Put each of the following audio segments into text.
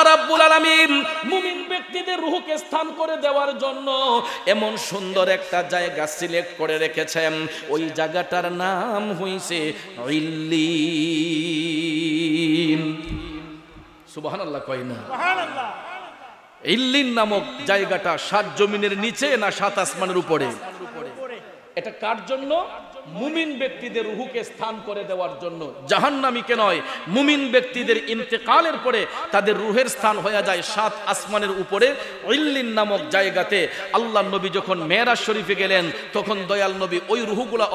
আল্লাহ রাব্বুল আলামিন মুমিন ব্যক্তিদের রূহকে স্থান করে দেওয়ার জন্য এমন সুন্দর একটা জায়গা সিলেক্ট করে রেখেছেন। ওই জায়গাটার নাম হইছে ইল্লিন। সুবহানাল্লাহ কয় না? সুবহানাল্লাহ। ইল্লিন নামক জায়গাটা 7 জমিনের নিচে না 7 আসমানের উপরে? এটা কার জন্য? মুমিন ব্যক্তিদের রূহকে স্থান করে দেওয়ার জন্য। জাহান্নামীকে নয়, মুমিন ব্যক্তিদের ইন্তেকালের পরে তাদের রূহের স্থান হয়ে যায় 7 আসমানের উপরে ইল্লিন নামক জায়গাতে। আল্লাহর নবী যখন মেরাজ শরীফে গেলেন তখন দয়াল নবী ওই রূহগুলা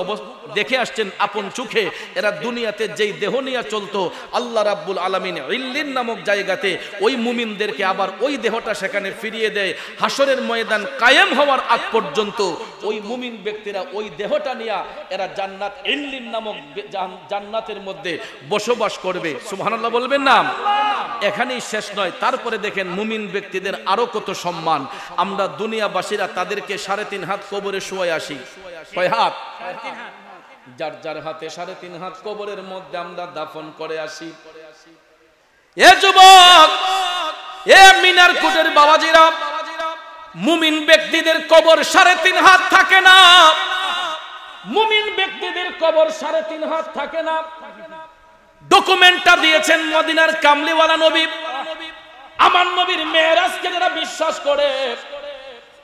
দেখে আসছেন আপন চোখে। এরা দুনিয়াতে যেই দেহ নিয়ে চলতো, আল্লাহ রাব্বুল আলামিন ইল্লিন নামক জায়গাতে ওই মুমিনদেরকে আবার ওই দেহটা সেখানে ফিরিয়ে দেয়। হাসরের ময়দান কায়েম হওয়ার আগ পর্যন্ত ওই মুমিন ব্যক্তিরা ওই দেহটা নিয়ে এরা জান্নাত ইল্লিন নামক জান্নাতের মধ্যে বসবাস করবে। সুবহানাল্লাহ বলবেন না? এখানেই শেষ নয়, তারপরে দেখেন মুমিন ব্যক্তিদের আরো কত সম্মান। আমরা দুনিয়াবাসীরা তাদেরকে 3.5 হাত কবরে শুয়ে আসি। কয় হাত? যার যার হাতে 3.5 হাত কবরের মধ্যে আমরা দাফন করে আসি। এ যুবক, এ মিনার কুটের বাবাজিরা, মুমিন ব্যক্তিদের কবর 3.5 হাত থাকে না। মুমিন ব্যক্তিদের কবর 3.5 হাত থাকে না। ডকুমেন্টটা দিয়েছেন মদিনার কামলিওয়ালা নবী। আমার নবীর মেরাজকে যারা বিশ্বাস করে,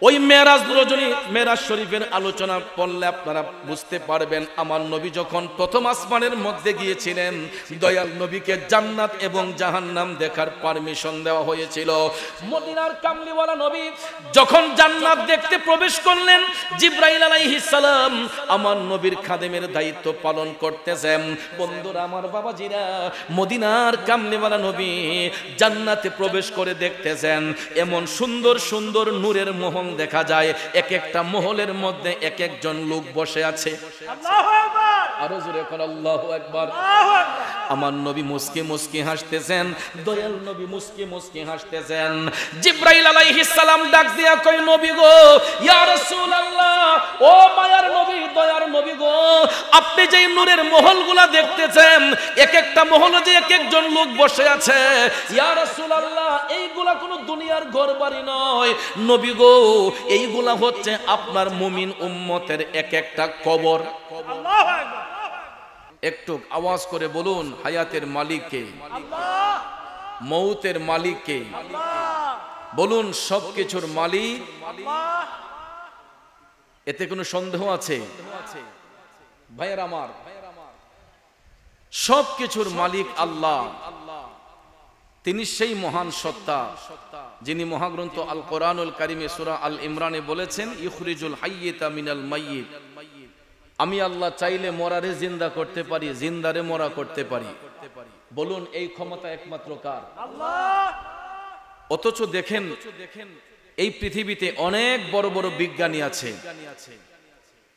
ওই মেরাজ রজনী মেরাজ শরীফের আলোচনা পড়লে আপনারা বুঝতে পারবেন আমার নবী যখন প্রথম আসমানের মধ্যে গিয়েছিলেন, দয়াল নবীকে জান্নাত এবং জাহান্নাম দেখার পারমিশন দেওয়া হয়েছিল। মদিনার কামলিওয়ালা নবী যখন জান্নাত দেখতে প্রবেশ করলেন, জিবরাইল আলাইহিস সালাম আমার নবীর খাদেমের দায়িত্ব পালন করতেছেন। বন্ধুরা আমার, বাবাজিরা, মদিনার কামলিওয়ালা নবী জান্নাতে প্রবেশ করে দেখতেছেন এমন সুন্দর সুন্দর নূরের মহল দেখা যায়। এক একটা মহলের মধ্যে এক একজন লোক বসে আছে। আল্লাহু আকবার। আরো জোরে কোন আল্লাহু আকবার। আমার নবী মুস্কি মুস্কি হাসতেছেন, দয়াল নবী মুস্কি মুস্কি হাসতেছেন। জিবরাইল আলাইহিস সালাম ডাক দিয়া কই, নবী গো, ইয়া রাসূলুল্লাহ, ও মায়ার নবী, দয়ার নবী গো, আপনি যেই নূরের মহলগুলা দেখতেছেন, এক একটা মহলে যে এক একজন লোক বসে আছে, ইয়া রাসূলুল্লাহ, এইগুলা কোনো দুনিয়ার ঘরবাড়ি নয় নবী গো, এইগুলা হচ্ছে আপনার মুমিন উম্মতের এক একটা কবর। আল্লাহু আকবার। একটু আওয়াজ করে বলুন, হায়াতের মালিক কে? আল্লাহ। মৌতের মালিক কে? আল্লাহ। বলুন, সবকিছুর মালিক আল্লাহ। এতে কোনো সন্দেহ আছে? ভাইয়ের আমার, সবকিছুর মালিক আল্লাহ। তিনি সেই মহান সত্তা যিনি মহাগ্রন্থ আল কোরআনুল কারিমে সূরা আল ইমরানে বলেছেন, ইখরিজুল হাইয়্যিতা মিনাল মাইয়্যিত। আমি আল্লাহ চাইলে মরারে জিন্দা করতে পারি, জিন্দারে মরা করতে পারি। বলুন, এই ক্ষমতা একমাত্র কার? আল্লাহ। অথচ দেখেন এই পৃথিবীতে অনেক বড় বড় বিজ্ঞানী আছে।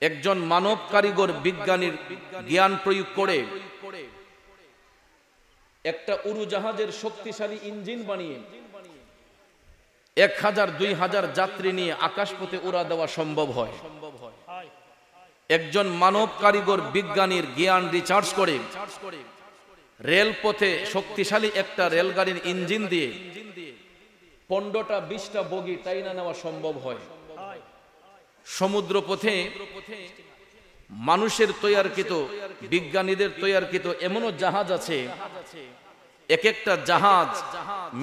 একজন মানব কারিগর বিজ্ঞানীর জ্ঞান প্রয়োগ করে একটা উড়োজাহাজের শক্তিশালী ইঞ্জিন বানিয়ে 1000-2000 যাত্রী নিয়ে আকাশপথে উড়া দেওয়া সম্ভব হয়। একজন মানব কারিগর বিজ্ঞানীর জ্ঞান রিচার্জ করে রেলপথে শক্তিশালী একটা রেলগাড়ির ইঞ্জিন দিয়ে 15টা 20টা বগি টাইনা নেওয়া সম্ভব হয়। সমুদ্র পথে মানুষের তৈয়ারকৃত, বিজ্ঞানীদের তৈয়ারকৃত এমনও জাহাজ আছে, এক একটা জাহাজ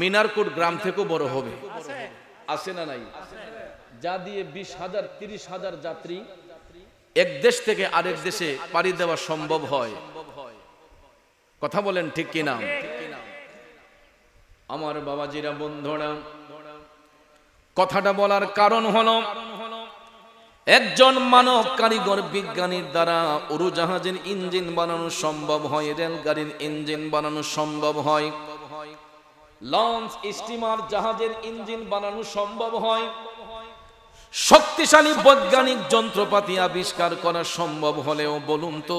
মিনারকুট গ্রাম থেকেও বড় হবে। আছে না নাই? যা দিয়ে 20,000 30,000 যাত্রী এক দেশ থেকে আরেক দেশে পাড়ি দেওয়া সম্ভব হয়। কথা বলেন ঠিক কিনা? আমার বাবাজিরা, বন্ধুরা, কথাটা বলার কারণ হলো একজন মানব কারিগর বিজ্ঞানীর দ্বারা উড়োজাহাজের ইঞ্জিন বানানো সম্ভব হয়, রেলগাড়ির ইঞ্জিন বানানো সম্ভব হয়, লঞ্চ স্টিমার জাহাজের ইঞ্জিন বানানো সম্ভব হয়, শক্তিশালী বৈজ্ঞানিক যন্ত্রপাতি আবিষ্কার করা সম্ভব হলেও বলুন তো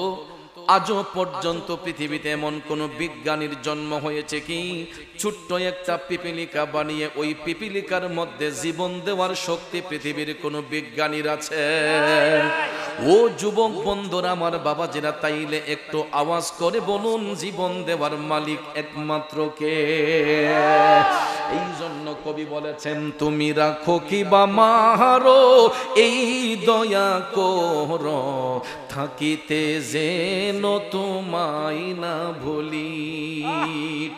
আজও পর্যন্ত পৃথিবীতে এমন কোন বিজ্ঞানীর জন্ম হয়েছে কি ছোট্ট একটা পিপিলিকা বানিয়ে ওই পিপিলিকার মধ্যে জীবন দেওয়ার শক্তি পৃথিবীর কোন বিজ্ঞানীর আছে? ও যুবক বন্ধুরা, আমার বাবাজিরা, তাইলে একটু আওয়াজ করে বলুন, জীবন দেওয়ার মালিক একমাত্র কে? এই কবি বলেছেন, তুমি রাখো কি বা মারো এই দয়া করো, থাকিতে যেন তোমায় না ভুলি।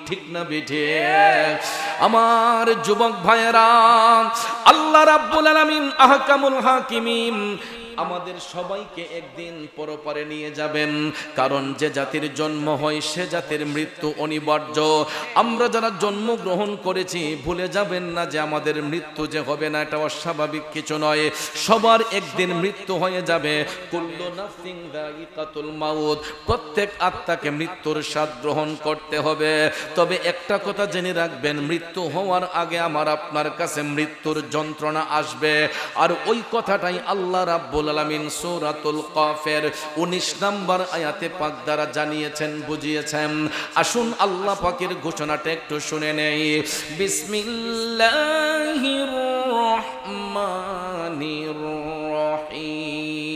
ঠিক না বেঠে? আমার যুবক ভাইয়েরা, আল্লাহ রাব্বুল আলামিন আহকামুল হাকিমিন আমাদের সবাইকে একদিন পরপারে নিয়ে যাবেন। কারণ যে জাতির জন্ম হয় সে জাতির মৃত্যু অনিবার্য। আমরা যারা জন্মগ্রহণ করেছি ভুলে যাবেন না যে আমাদের মৃত্যু যে হবে না এটা অস্বাভাবিক কিছু নয়। সবার একদিন মৃত্যু হয়ে যাবে। কুল্লু নাফসিন যায়িকাতুল মাউত, প্রত্যেক আত্মাকে মৃত্যুর স্বাদ গ্রহণ করতে হবে। তবে একটা কথা জেনে রাখবেন, মৃত্যু হওয়ার আগে আমার আপনার কাছে মৃত্যুর যন্ত্রণা আসবে। আর ওই কথাটাই আল্লাহ রাব্বুল আলামিন সূরাতুল কাফের 19 নম্বর আয়াতে পাক দ্বারা জানিয়েছেন, বুঝিয়েছেন। আসুন আল্লাহ পাকের ঘোষণাটা একটু শুনে নেই। বিসমিল্লাহির রহমানির রহিম।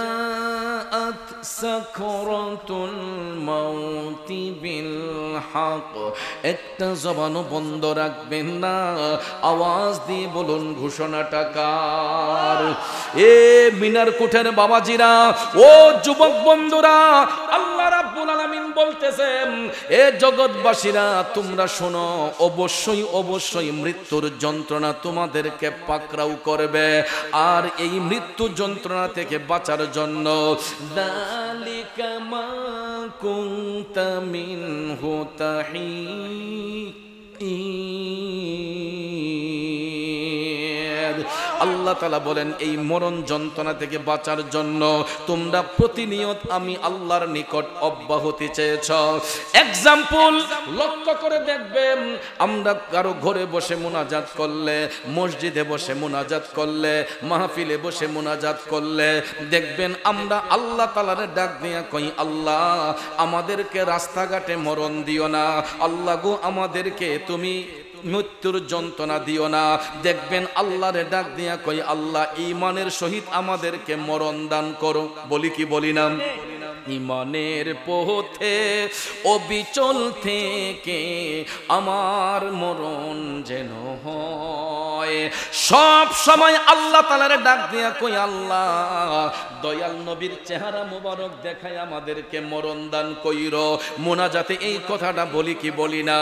وجاءت سكرة الموت بالحق। একটা জবানও বন্ধ রাখবেন না, আওয়াজ দিয়ে বলুন ঘোষণাটা কার? এ মিনার কোঠের বাবাজিরা, ও যুবক বন্ধুরা, আল্লাহ রাব্বুল আলামিন বলতেছেন, এ জগৎবাসীরা তোমরা শোনো, অবশ্যই অবশ্যই মৃত্যুর যন্ত্রণা তোমাদেরকে পাকড়াও করবে। আর এই মৃত্যু যন্ত্রণা থেকে বাঁচার জন্য যালিকা মা কুনতা মিনহু তাহিদ। আল্লাহ তাআলা বলেন, এই মরণ যন্ত্রণা থেকে বাঁচার জন্য তোমরা প্রতিনিয়ত আমি আল্লাহর নিকট অব্যাহতি চেয়েছ। এক্সাম্পল লক্ষ্য করে দেখবেন, আমরা কারো ঘরে বসে মুনাজাত করলে, মসজিদে বসে মুনাজাত করলে, মাহফিলে বসে মুনাজাত করলে দেখবেন আমরা আল্লাহ তাআলার ডাক দিয়া কই, আল্লাহ আমাদেরকে রাস্তাঘাটে মরণ দিও না, আল্লাহ গো আমাদেরকে তুমি মৃত্যুর যন্ত্রণা দিও না। দেখবেন আল্লাহর ডাক দিয়া কই, আল্লাহ ঈমানের সহিত আমাদেরকে মরণ দান করো। বলি কি বলি না? ঈমানের পথে অবিচল থেকে আমার মরণ যেন হয়। সব সময় আল্লাহ তাআলার ডাক দিয়া কই, আল্লাহ দয়াল নবীর চেহারা মুবারক দেখায় আমাদেরকে মরণ দান কইরো। মুনাজাতে এই কথাটা বলি কি বলি না?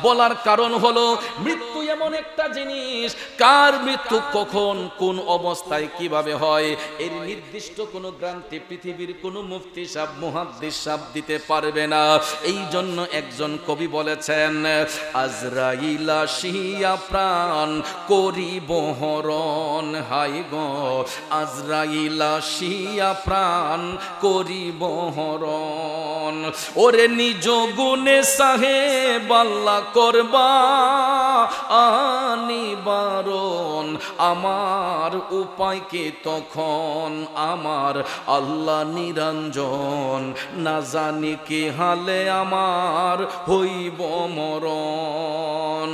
বলার কারণ হলো, মৃত্যু এমন একটা জিনিস, কার মৃত্যু কখন কোন অবস্থায় কিভাবে হয় এর নির্দিষ্ট কোনো গ্যারান্টি পৃথিবীর কোনো মুফতি সাহেব মুহাদ্দিস সাহেব দিতে পারবে না। এই জন্য একজন কবি বলেছেন, আজরাইল আসিয়া প্রাণ করিব হরণ, হাই গো আজরাইল আসিয়া প্রাণ করিব হরণ। ওরে নিজ গুণে সাহেব আল্লাহ করবা আনিবারণ, আমার উপায় কি তখন আমার আল্লাহ নিরঞ্জন, না জানি কি হালে আমার হইব মরণ।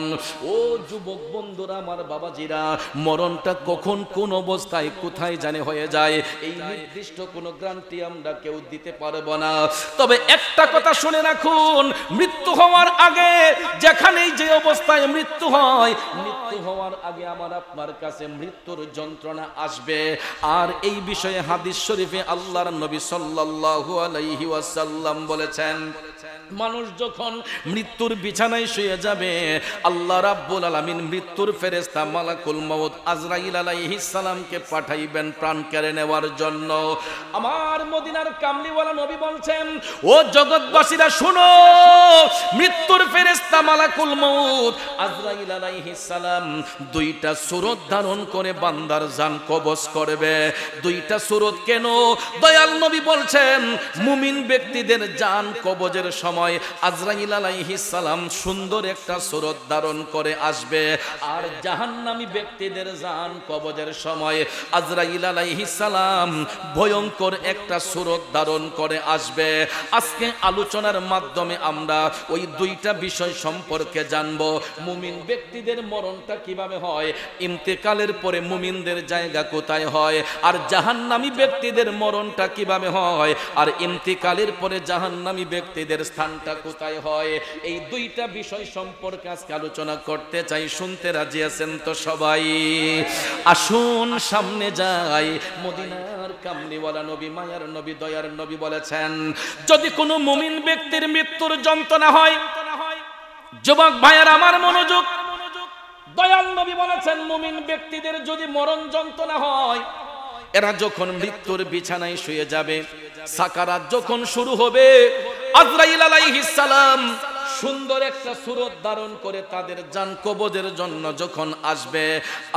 ও যুবক বন্ধুরা, আমার বাবাজিরা, মরণটা কখন কোন অবস্থায় কোথায় জানে হয়ে যায় এই নির্দিষ্ট কোনো গ্যারান্টি আমরা কেউ দিতে পারবো না। তবে একটা কথা শুনে রাখুন, মৃত্যু হওয়ার আগে যেখানেই যে অবস্থায় মৃত্যু হয়, মৃত্যু হওয়ার আগে আমার আপনার কাছে মৃত্যুর যন্ত্রণা আসবে। আর এই বিষয়ে হাদিস শরীফে আল্লাহর নবী সাল্লাল্লাহু আলাইহি ওয়াসাল্লাম বলেছেন, মানুষ যখন মৃত্যুর বিছানায় শুয়ে যাবে, আল্লাহ রাব্বুল আলামিন মৃত্যুর ফেরেশতা মালাকুল মউত আজরাইল আলাইহিস সালামকে পাঠাইবেন প্রাণ কেড়ে নেওয়ার জন্য। আমার মদিনার কামলিওয়ালা নবী বলছেন, ও জগৎবাসীরা শুনো, মৃত্যুর ফেরেশতা মালাকুল মউত আজরাইল আলাইহিস সালাম দুইটা সূরত ধারণ করে বান্দার জান কবজ করবে। দুইটা সূরত কেন? দয়াল নবী বলছেন, মুমিন ব্যক্তিদের জান কবজের সময় সময় আজরাইল আলাইহিস সালাম সুন্দর একটা সূরত ধারণ করে আসবে, আর জাহান্নামী ব্যক্তিদের জান কবজের সময় আজরাইল আলাইহিস সালাম ভয়ঙ্কর একটা সূরত ধারণ করে আসবে। আজকে আলোচনার মাধ্যমে আমরা ওই দুইটা বিষয় সম্পর্কে জানব। মুমিন ব্যক্তিদের মরণটা কিভাবে হয়, ইন্তেকালের পরে মুমিনদের জায়গা কোথায় হয়, আর জাহান্নামী ব্যক্তিদের মরণটা কিভাবে হয়, আর ইন্তেকালের পরে জাহান্নামী ব্যক্তিদের স্থানটা কোথায় হয়। এই দুইটা বিষয় সম্পর্কে আজকে আলোচনা করতে চাই। শুনতে রাজি আছেন তো সবাই? আসুন সামনে যাই। মদিনার কামলিওয়ালা নবী, মায়ার নবী, দয়ার নবী বলেছেন, যদি কোনো মুমিন ব্যক্তির মৃত্যুর যন্ত্রণা হয়, যুবক ভাইয়ার আমার মনোযোগ, দয়াল নবী বলেছেন মুমিন ব্যক্তিদের যদি মরণ যন্ত্রণা হয়, এরা যখন মৃত্যুর বিছানায় শুয়ে যাবে, সাকারাত যখন শুরু হবে, আজরাইল আলাইহিস সালাম সুন্দর একটা সূরত ধারণ করে তাদের জান কবজের জন্য যখন আসবে,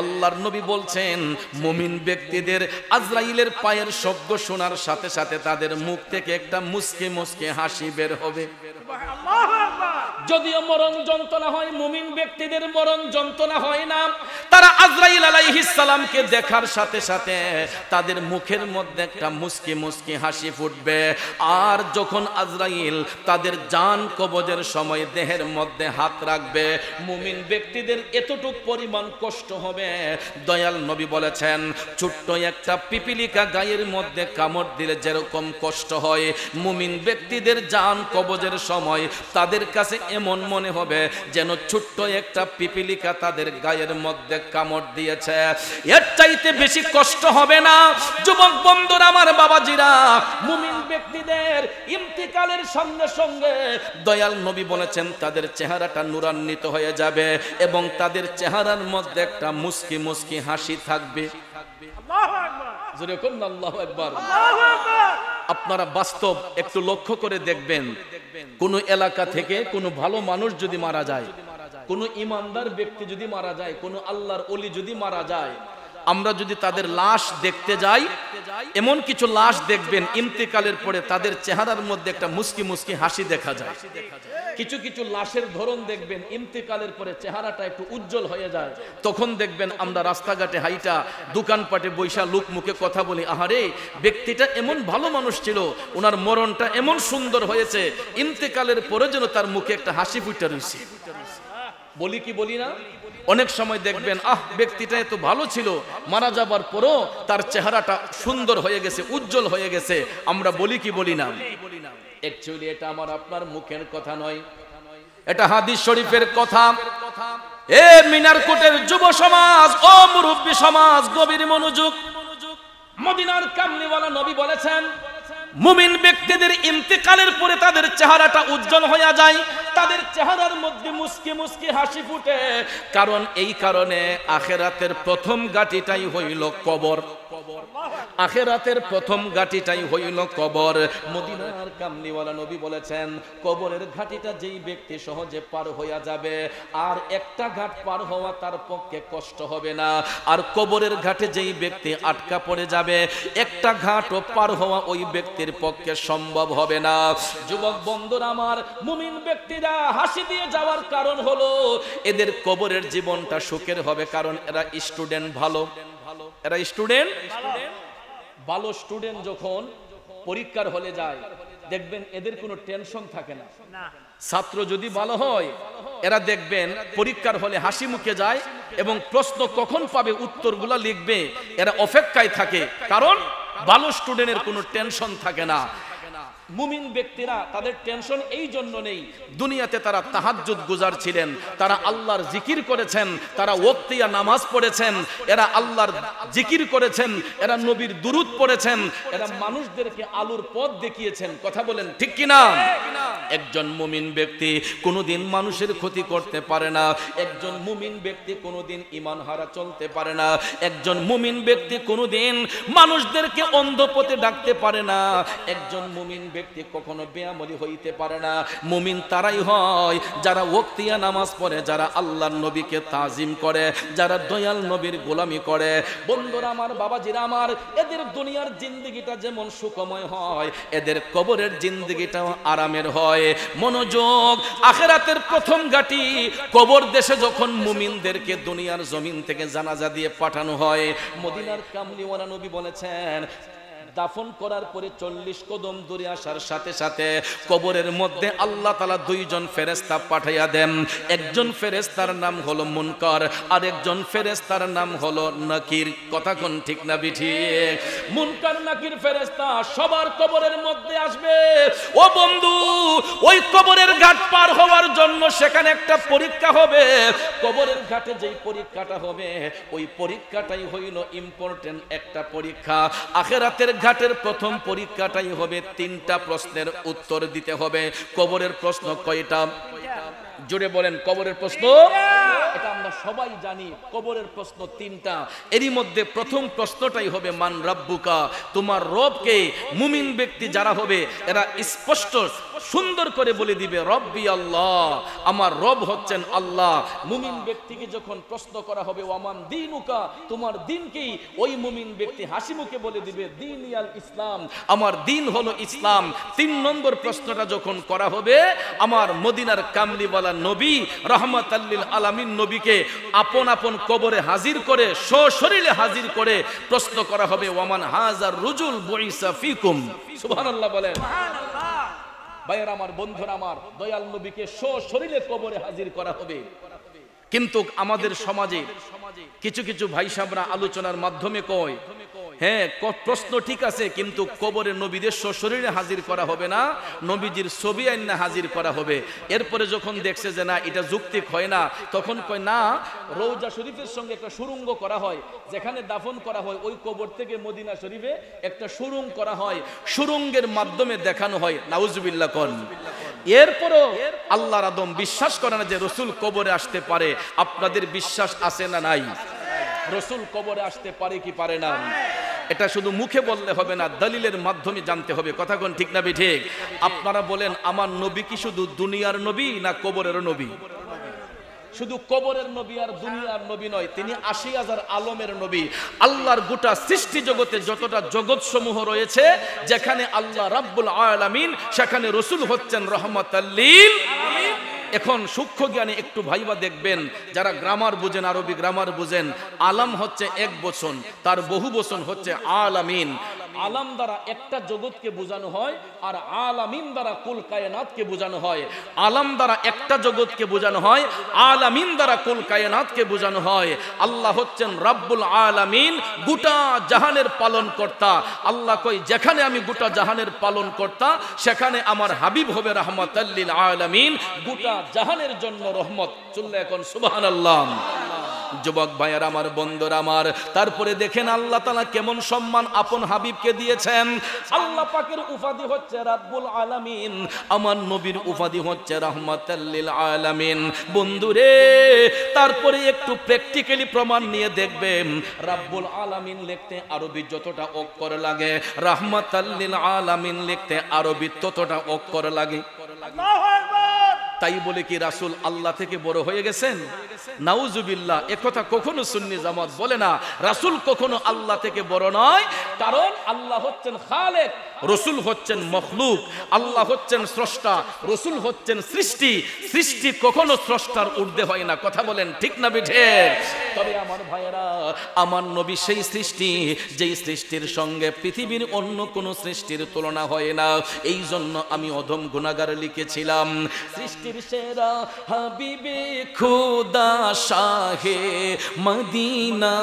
আল্লাহর নবী বলছেন মুমিন ব্যক্তিদের আজরাইলের পায়ের শব্দ শোনার সাথে সাথে তাদের মুখ থেকে একটা মুস্কি মুস্কি হাসি বের হবে। যদিও মরণ যন্ত্রণা হয়, মুমিন ব্যক্তিদের মরণ যন্ত্রণা হয় না। তারা আজরাইল আলাইহিস সালামকে দেখার সাথে সাথে তাদের মুখের মধ্যে একটা মুস্কি মুস্কি হাসি ফুটবে। আর যখন আজরাইল তাদের জান কবজের সময় দেহের মধ্যে হাত রাখবে, মুমিন ব্যক্তিদের এতটুক পরিমাণ কষ্ট হবে, দয়াল নবী বলেছেন ছোট্ট একটা পিপিলিকা গায়ের মধ্যে কামড় দিলে যেরকম কষ্ট হয়, মুমিন ব্যক্তিদের জান কবজের সময় তাদের কাছে এমন মনে হবে যেন ছোট্ট একটা পিপিলিকা তাদের গায়ের মধ্যে কামড় দিয়েছে। এর চাইতে বেশি কষ্ট হবে না। যুবক বন্ধুরা, আমার বাবাজিরা, মুমিন ব্যক্তিদের ইন্তিকালের সঙ্গে সঙ্গে দয়াল নবী বলেছেন তাদের চেহারাটা নূরান্বিত হয়ে যাবে এবং তাদের চেহারার মধ্যে একটা মুস্কি মুস্কি হাসি থাকবে। আল্লাহু আকবার, জোরে বলুন আল্লাহু আকবার। আপনারা বাস্তব একটু লক্ষ্য করে দেখবেন, কোন এলাকা থেকে কোনো ভালো মানুষ যদি মারা যায়, কোন ইমানদার ব্যক্তি যদি মারা যায়, কোন আল্লাহর ওলি যদি মারা যায়, আমরা যদি তাদের লাশ দেখতে যাই, এমন কিছু লাশ দেখবেন ইন্তেকালের পরে তাদের চেহারার মধ্যে একটা মুস্কি মুস্কি হাসি দেখা যায়। কিছু কিছু লাশের ধরন দেখবেন ইন্তেকালের পরে চেহারাটা একটু উজ্জ্বল হয়ে যায়। তখন দেখবেন আমরা রাস্তাঘাটে হাইটা, দোকানপাটে বৈশা লোক মুখে কথা বলি, আহারে ব্যক্তিটা এমন ভালো মানুষ ছিল, ওনার মরণটা এমন সুন্দর হয়েছে, ইন্তেকালের পরে যেন তার মুখে একটা হাসি ফুটে রয়েছে। বলি কি বলি না? অনেক সময় দেখবেন ব্যক্তিটা এত ভালো ছিল, মারা যাবার পরও তার চেহারাটা সুন্দর হয়ে গেছে, উজ্জ্বল হয়ে গেছে। আমরা বলি কি বলি না? অ্যাকচুয়ালি এটা আমার আপনার মুখের কথা নয়, এটা হাদিস শরীফের কথা। এ মিনারকোটের যুব সমাজ, ও মুরব্বী সমাজ, গভীর মনোযোগ। মদিনার কামলিওয়ালা নবী বলেছেন মুমিন ব্যক্তিদের ইন্তেকালের পরে তাদের চেহারাটা উজ্জ্বল হয়ে যায়, তাদের চেহারার মধ্যে মুস্কি মুস্কি হাসি ফুটে। কারণ এই কারণে আখিরাতের প্রথম গাটিটাই হইল কবর। আখিরাতের প্রথম ঘাটিটাই হইল কবর। মদিনার কামলিওয়ালা নবী বলেছেন কবরের ঘাটিটা যেই ব্যক্তি সহজে পার হইয়া যাবে, আর একটা ঘাট পার হওয়া তার পক্ষে কষ্ট হবে না। আর কবরের ঘাটে যেই ব্যক্তি আটকা পড়ে যাবে, একটা ঘাটও পার হওয়া ওই ব্যক্তির পক্ষে সম্ভব হবে না। যুবক বন্ধুরা আমার, মুমিন ব্যক্তিরা হাসি দিয়ে যাওয়ার কারণ হলো এদের কবরের জীবনটা সুখের হবে, কারণ এরা স্টুডেন্ট ভালো। এরা স্টুডেন্ট ভালো। স্টুডেন্ট যখন পরীক্ষার হলে যায় দেখবেন এদের কোনো টেনশন থাকে না। ছাত্র যদি ভালো হয় এরা দেখবেন পরীক্ষার হলে হাসি মুখে যায় এবং প্রশ্ন কখন পাবে উত্তরগুলো লিখবে এরা অপেক্ষায় থাকে, কারণ ভালো স্টুডেন্টের কোনো টেনশন থাকে না। মুমিন ব্যক্তিরা তাদের টেনশন এই জন্য নেই, দুনিয়াতে তারা তাহাজ্জুদ গুজার ছিলেন, তারা আল্লাহর জিকির করেছেন, তারা ওয়াক্তিয়া নামাজ পড়েছেন, এরা আল্লাহর জিকির করেছেন, এরা নবীর দুরূদ পড়েছেন, এরা মানুষদেরকে আলোর পথ দেখিয়েছেন। কথা বলেন ঠিক কি না? একজন মুমিন ব্যক্তি কোনোদিন মানুষের ক্ষতি করতে পারে না, একজন মুমিন ব্যক্তি কোনোদিন ঈমান হারা চলতে পারে না, একজন মুমিন ব্যক্তি কোনোদিন মানুষদেরকে অন্ধ পথে ডাকতে পারে না, একজন মুমিন ব্যক্তি কখনো বেআমলি হইতে পারে না। মুমিন তারাই হয় যারা ওয়াক্তিয়া নামাজ পড়ে, যারা আল্লাহর নবীকে তাজিম করে, যারা দয়াল নবীর গোলামি করে। বন্ধুরা আমার, বাবাজিরা আমার, এদের দুনিয়ার জিন্দেগিটা যেমন সুখময় হয়, এদের কবরের জিন্দেগিটাও আরামের হয়। মনোযোগ, আখিরাতের প্রথম ঘাঁটি কবর দেশে যখন মুমিনদেরকে দুনিয়ার জমিন থেকে জানাজা দিয়ে পাঠানো হয়, মদিনার কামলিওয়ালা নবী বলেছেন দাফন করার পরে 40 কদম দূরে আসার সাথে সাথে কবরের মধ্যে আল্লাহ তাআলা দুইজন ফেরেশতা পাঠাইয়া দেন। একজন ফেরেশতার নাম হলো মুনকার, আর একজন ফেরেশতার নাম হলো নাকির। কথা কোন ঠিক না বিঠিক? মুনকার নাকির ফেরেশতা সবার কবরের মধ্যে আসবে। ও বন্ধু, ওই কবরের ঘাট পার হওয়ার জন্য সেখানে একটা পরীক্ষা হবে। কবরের ঘাটে যেই পরীক্ষাটা হবে, ওই পরীক্ষাটাই হইল ইম্পর্টেন্ট একটা পরীক্ষা। আখিরাতের ঘাটের প্রথম পরীক্ষাটাই হবে 3টা প্রশ্নের উত্তর দিতে হবে। কবরের প্রশ্ন কয়টা? জোরে বলেন, কবরের প্রশ্ন? এটা আমরা সবাই জানি, কবরের প্রশ্ন 3টা। এরই মধ্যে প্রথম প্রশ্নটাই হবে মান রাব্বুকা, তোমার রবকে। মুমিন ব্যক্তি যারা হবে এরা স্পষ্ট সুন্দর করে বলে দিবে রব্বি আল্লাহ, আমার রব হচ্ছেন আল্লাহ। মুমিন ব্যক্তিকে যখন প্রশ্ন করা হবে ওয়ামান দীনুকা, তোমার দিন কি, ওই মুমিন ব্যক্তি হাসি মুখে বলে দিবে দীনিয়াল ইসলাম, আমার দিন হলো ইসলাম। 3 নম্বর প্রশ্নটা যখন করা হবে, আমার মদিনার কামলিওয়ালা নবী রাহমাতাল লিল আলামিন নবীকে আপন আপন কবরে হাজির করে, সশরীরে হাজির করে প্রশ্ন করা হবে ওয়ামান হাজার রুজুল বুইসা ফিকুম। সুবহানাল্লাহ বলেন। ভাইয়েরা আমার, বন্ধুরা আমার, দয়াল নবীকে সশরীরে কবরে হাজির করা হবে। কিন্তু আমাদের সমাজে কিছু কিছু ভাই সাহেবরা আলোচনার মাধ্যমে কয়, হ্যাঁ প্রশ্ন ঠিক আছে, কিন্তু কবরে নবীদের সশরীরে হাজির করা হবে না, নবীজির ছবি আইনা হাজির করা হবে। এরপরে যখন দেখছে যে না এটা যৌক্তিক হয় না, তখন কয় না, রওজা শরীফের সঙ্গে একটা সুড়ঙ্গ করা হয়, যেখানে দাফন করা হয় ওই কবর থেকে মদিনা শরীফে একটা সুড়ঙ্গ করা হয়, সুড়ঙ্গের মাধ্যমে দেখানো হয়। নাউজুবিল্লাহ কোন। এরপরও আল্লাহর আদম বিশ্বাস করে না যে রসুল কবরে আসতে পারে। আপনাদের বিশ্বাস আছে না নাই? রসুল কবরে আসতে পারে কি পারে না? এটা শুধু মুখে বললে হবে না, দলিলের মাধ্যমে জানতে হবে। কথা কোন ঠিক না ঠিক? আপনারা বলেন, আমার নবী কি শুধু দুনিয়ার নবী না কবরের নবী? শুধু কবরের নবী আর দুনিয়ার নবী নয়, তিনি ৮০,০০০ আলমের নবী। আল্লাহর গোটা সৃষ্টি জগতে যতটা জগৎ সমূহ রয়েছে, যেখানে আল্লাহ রাব্বুল আলামিন, সেখানে রসুল হচ্ছেন রহমাতাল লিল। এখন সূক্ষ্ম জ্ঞানে একটু ভাইবা দেখবেন, যারা গ্রামার বুঝেন, আরবি গ্রামার বুঝেন, আলাম হচ্ছে এক বচন, তার বহু বচন হচ্ছে আলামিন। আলাম দ্বারা একটা জগৎকে বোঝানো হয়, আর আলামিন দ্বারা কুল কায়নাতকে বোঝানো হয়। আলাম দ্বারা একটা জগৎকে বোঝানো হয়, আলামিন দ্বারা কুল কায়নাতকে বোঝানো হয়। আল্লাহ হচ্ছেন রাব্বুল আলামিন, গোটা জাহানের পালন কর্তা। আল্লাহ কই, যেখানে আমি গোটা জাহানের পালন কর্তা, সেখানে আমার হাবিব হবে রাহমাতাল লিল আলামিন, গোটা জাহানের জন্য রহমত। চললে এখন সুবহানাল্লাহ। যুবক ভাইয়ার আমার, বন্ধুরা আমার, তারপরে দেখেন আল্লাহ তাআলা কেমন সম্মান আপন হাবিবকে দিয়েছেন। আল্লাহ পাকের উপাধি হচ্ছে রাব্বুল আলামিন, আমার নবীর উপাধি হচ্ছে রাহমাতাল লিল আলামিন। বন্ধুরে, তারপরে একটু প্র্যাকটিক্যালি প্রমাণ নিয়ে দেখবেন, রাব্বুল আলামিন লিখতে আরবি যতটা অক্ষর লাগে, রাহমাতাল লিল আলামিন লিখতে আরবি ততটা অক্ষর লাগে। আল্লাহু আকবার। তাই বলে কি রাসূল আল্লাহ থেকে বড় হয়ে গেছেন? নাউজুবিল্লাহ। একথা কখনো সুন্নি জামাত বলে না। রাসূল কখনো আল্লাহ থেকে বড় নয়, কারণ আল্লাহ হচ্ছেন খালেক, রাসূল হচ্ছেন মখলুক। আল্লাহ হচ্ছেন স্রষ্টা, রাসূল হচ্ছেন সৃষ্টি। সৃষ্টি কখনো স্রষ্টার ঊর্ধ্বে হয় না। কথা বলেন ঠিক না বেঠিক? তবে আমার ভাইয়েরা, আমার নবী সেই সৃষ্টি, যেই সৃষ্টির সঙ্গে পৃথিবীর অন্য কোনো সৃষ্টির তুলনা হয় না। এই জন্য আমি অধম গুনাহগার লিখেছিলাম, সৃষ্টির সেরা হাবিবে খোদা শাহে মদিনা,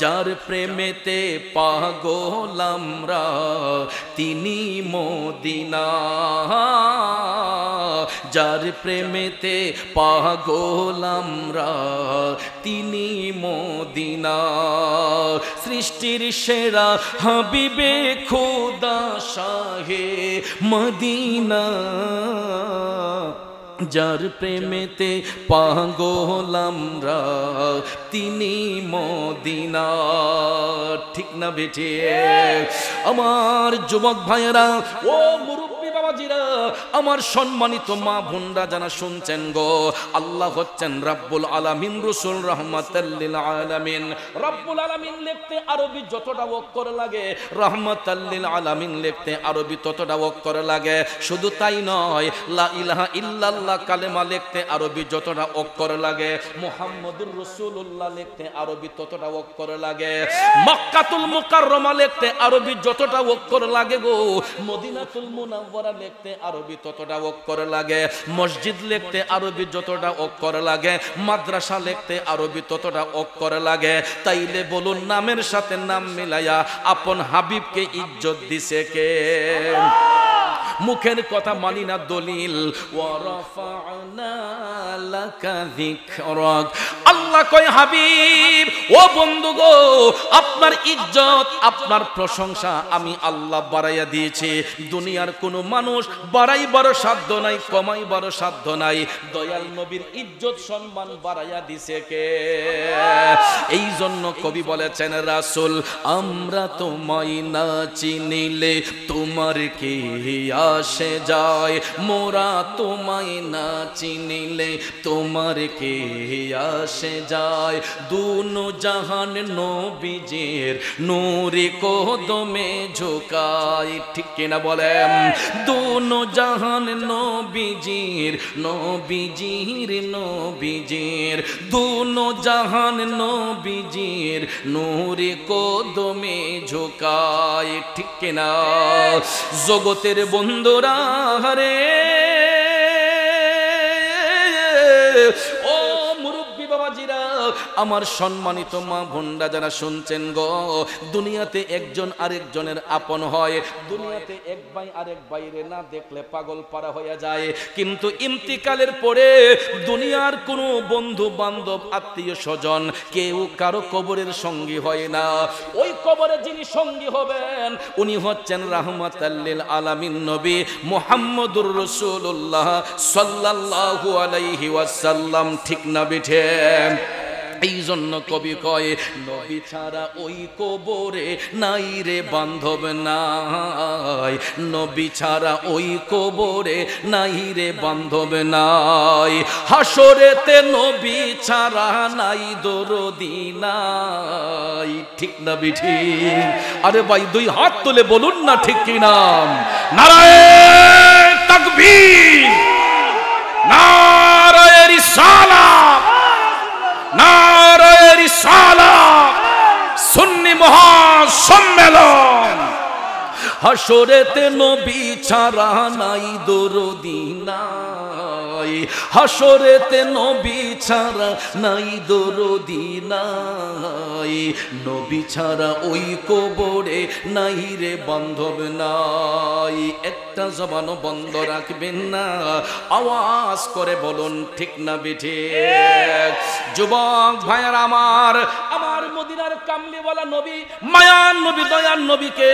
যার প্রেমেতে পাগল আমরা তিনি মদিনা, যার প্রেমেতে পাগল আমরা তিনি মদিনা। সৃষ্টির সেরা হাবিবে খোদা শাহে মদিনা, যার প্রেমেতে পাগল আমরা তিনি মদিনা। ঠিক না বেঠে? আমার যুবক ভাইয়েরা, ও মুরব্বী বাবাজিরা, আমার সম্মানিত মা বোনরা যারা শুনছেন গো, আল্লাহ হচ্ছেন রাব্বুল আলামিন, রাসূল রাহমাতাল লিল আলামিন। রাব্বুল আলামিন লিখতে আরবি যতটা অক্ষর লাগে, রাহমাতাল লিল আলামিন লিখতে আরবি ততটা অক্ষর লাগে। শুধু তাই নয়, লা ইলাহা ইল্লাল্লাহ কালেমা লিখতে আরবি যতটা অক্ষর লাগে, মুহাম্মদুর রাসূলুল্লাহ লিখতে আরবি ততটা অক্ষর লাগে। মক্কাতুল মুকাররমা লিখতে আরবি যতটা অক্ষর লাগে গো, মদিনাতুল মুনাওয়ারা লিখতে আরবি ততটা অক্ষর লাগে। মসজিদ লিখতে আরবি যতটা অক্ষর লাগে, মাদ্রাসা লিখতে আরবি ততটা অক্ষর লাগে। তাইলে বলুন, নামের সাথে নাম মিলাইয়া আপন হাবিবকে ইজ্জত দিছে কে? মুখের কথা মানি না দলিল। ওয়ারাফা'না লাকা যিকরাক, আল্লাহ কয় হাবিব, ও বন্ধু গো, আপনার ইজ্জত, আপনার প্রশংসা আমি আল্লাহ বাড়াইয়া দিয়েছি। দুনিয়ার কোনো মানুষ বাড়াইবার সাধ্য নাই, কমাইবার সাধ্য নাই। দয়াল নবীর ইজ্জত সম্মান বাড়াইয়া দিছে কে? এই জন্য কবি বলেছেন, রাসূল আমরা তোমায় না চিনিলে তোমার কি আসে যায়, মোরা তোমায় না চিনিলে তোমার কি আসে যায়। দুনো জাহান নবীজির নূরে কদমে ঝুকাই, ঠিক কিনা বলেন? দুনো জাহান নবীজির, নবীজির, নবীজির, দুনো জাহান নবীজির নূরে কদমে ঝুকাই, ঠিক কিনা? জগতের বন্ধুরা রে, ও মুরব্বী বাবাজিরা, আমার সম্মানিত মা বোনরা যারা শুনছেন গো, দুনিয়াতে একজন আরেকজনের আপন হয়। দুনিয়াতে এক ভাই আরেক ভাইরে না দেখলে পাগল পারা হয়ে যায়, কিন্তু ইন্তিকালের পরে দুনিয়ার কোনো বন্ধু বান্ধব আত্মীয় স্বজন কেউ কারো কবরের সঙ্গী হয় না। ওই কবরে যিনি সঙ্গী হবেন উনি হচ্ছেন রাহমাতাল লিল আলামিন নবী মুহাম্মদুর রাসূলুল্লাহ সাল্লাল্লাহু আলাইহি ওয়াসাল্লাম, ঠিক না বিঠে? এই জন্য কবি কয়, নবী ছাড়া ওই কবরে নাই রে বান্ধব নাই, নবী ছাড়া ওই কবরে নাই রে বান্ধব নাই। হাসরেতে নবী ছাড়া নাই দরদি নাই, ঠিক না বিঠি? আরে ভাই, দুই হাত তুলে বলুন না ঠিক কি নাম? নারায়ে তাকবীর, নারায়ে রিসালাত, নারায়ে রিসালাত, সুন্নি মহাসম্মেলন। হাসরেতে নবী ছাড়া নাই দরদি নাই, হাসরেতে নবী ছাড়া নাই দরদি নাই, নবী ছাড়া ওই কবরে নাই রে বান্ধব নাই। একটা জবানও বন্ধ রাখবেন না, আওয়াজ করে বলুন ঠিক না বেঠিক? যুবক ভাইয়ার আমার, আমার মদিনার কামলিওয়ালা নবী, মায়ার নবী, দয়ার নবীকে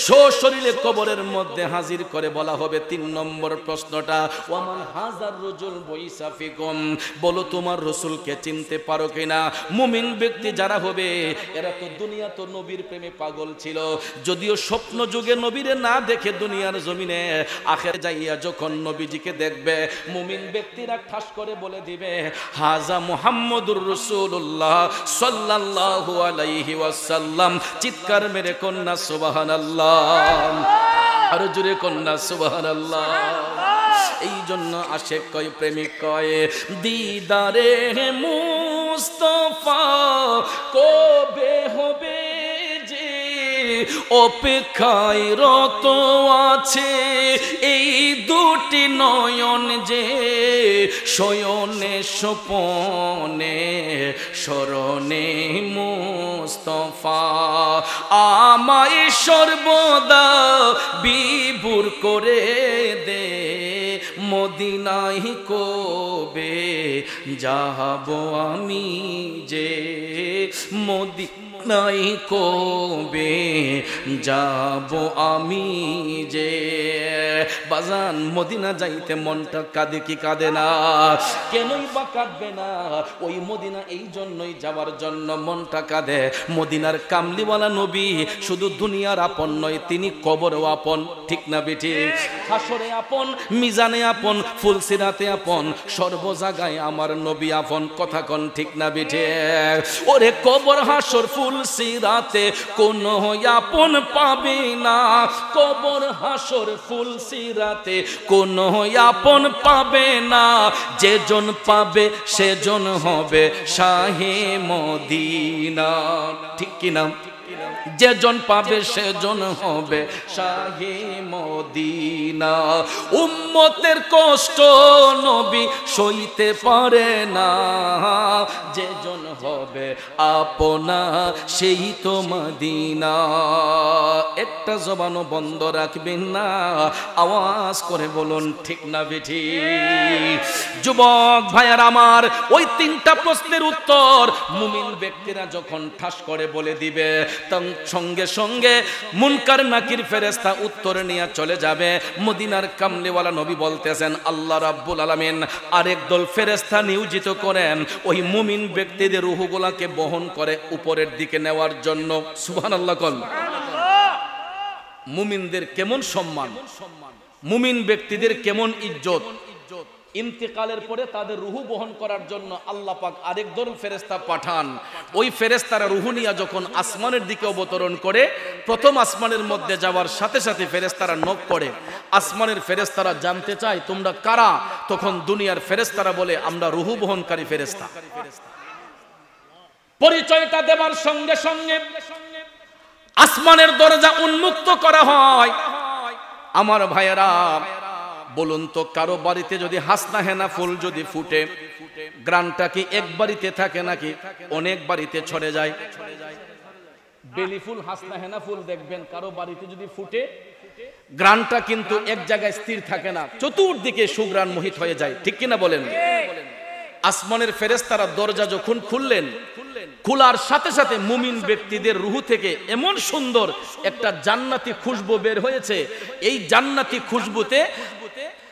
সশরীরে কবরের মধ্যে হাজির করে বলা হবে ৩ নম্বর প্রশ্নটা, ওয়ামান হাজার রজুল বইসা ফিকুম, বলো তোমার রাসূলকে চিনতে পারো কিনা? মুমিন ব্যক্তি যারা হবে এরা তো দুনিয়া তো নবীর প্রেমে পাগল ছিল, যদিও স্বপ্ন যুগে নবীরে না দেখে দুনিয়ার জমিনে আখের যাইয়া যখন নবীজিকে দেখবে, মুমিন ব্যক্তিরা ঠাস করে বলে দিবে, হাজা মুহাম্মদুর রাসূলুল্লাহ সাল্লাল্লাহু আলাইহি ওয়াসাল্লাম। চিৎকার মেরে কন্যা সুবহানাল্লাহ, আরো জোরে কন্যা সুবহানাল্লাহ। এই জন্য আশেক কয়, প্রেমিক কয়, দিদারে মুস্তাফা কবে হবে যে, অপেক্ষায় রত আছে এই দুটি নয়ন যে, শয়নে স্বপনে স্মরণে মুস্তাফা আমায় সর্বদা বিভোর করে দে, মদিনায় কবে যাব আমি যে, নাই কবে যাব আমি যে। বাজান মদিনা যাইতে মনটা কাঁদে কি কাঁদে না? কেনই বা কাঁদবে না? ওই মদিনা এই জন্যই যাওয়ার জন্য মনটা কাঁদে। মদিনার কামলিওয়ালা নবী শুধু দুনিয়ার আপন নয়, তিনি কবরও আপন, ঠিক না বেটি? হাসরে আপন, মিজানে আপন, ফুলসিরাতে আপন, সর্ব জায়গায় আমার নবী আপন, কথা কোন ঠিক না বেটি? ওরে কবর হাসর ফুলসিরাতে কোনো আপন পাবে না, কবর হাসর ফুলসিরাতে কোনো আপন পাবে না, যেজন পাবে সেজন হবে শাহে মদিনা, ঠিক কি না? যেজন পাবে সেজন হবে শাহে মদিনা। উম্মতের কষ্ট নবী সইতে পারে না, যেজন হবে আপনা সেই তো মদিনা। একটা জবানও বন্ধ রাখবেন না, আওয়াজ করে বলুন ঠিক না বেঠি? যুবক ভাইয়ার আমার, ওই তিনটা প্রশ্নের উত্তর মুমিন ব্যক্তিরা যখন ঠাস করে বলে দিবে, সঙ্গে সঙ্গে মুনকার নাকির ফেরেশতা উত্তর নিয়ে চলে যাবে। মদিনার কামলিওয়ালা নবী বলতেছেন, আল্লাহ রাব্বুল আলামিন আরেক দল ফেরেশতা নিয়োজিত করেন ওই মুমিন ব্যক্তিদের রূহগুলোকে বহন করে উপরের দিকে নেওয়ার জন্য। সুবহানাল্লাহ কোন? মুমিনদের কেমন সম্মান, মুমিন ব্যক্তিদের কেমন ইজ্জত। ইন্তেকালের পরে তাদের রুহু বহন করার জন্য আল্লাহ পাক আরেক দল ফেরেশতা পাঠান। ওই ফেরেশতারা রুহু নিয়ে যখন আসমানের দিকে অবতরণ করে, প্রথম আসমানের মধ্যে যাওয়ার সাথে সাথে ফেরেশতারা নক করে। আসমানের ফেরেশতারা জানতে চায় তোমরা কারা? তখন দুনিয়ার ফেরেশতারা বলে আমরা রুহু বহনকারী ফেরেশতা। পরিচয়টা দেবার সঙ্গে সঙ্গে আসমানের দরজা উন্মুক্ত করা হয়। আমার ভাইয়েরা বলুন তো, কারো বাড়িতে যদি হাসনা হেনা ফুল যদি ফুটে, গ্রানটা কি এক বাড়িতে থাকে নাকি অনেক বাড়িতে ছড়ে যায়? বেলি ফুল, হাসনা হেনা ফুল দেখবেন কারো বাড়িতে যদি ফুটে, গ্রানটা কিন্তু এক জায়গায় স্থির থাকে না, চতুর্দিকে সুগ্রাণ মোহিত হয়ে যায়, ঠিক কিনা বলেন? আসমানের ফেরেশতারা দরজা যখন খুললেন, খোলার সাথে সাথে মুমিন ব্যক্তিদের রুহু থেকে এমন সুন্দর একটা জান্নাতি খুশবু বের হয়েছে। এই জান্নাতি খুশবুতে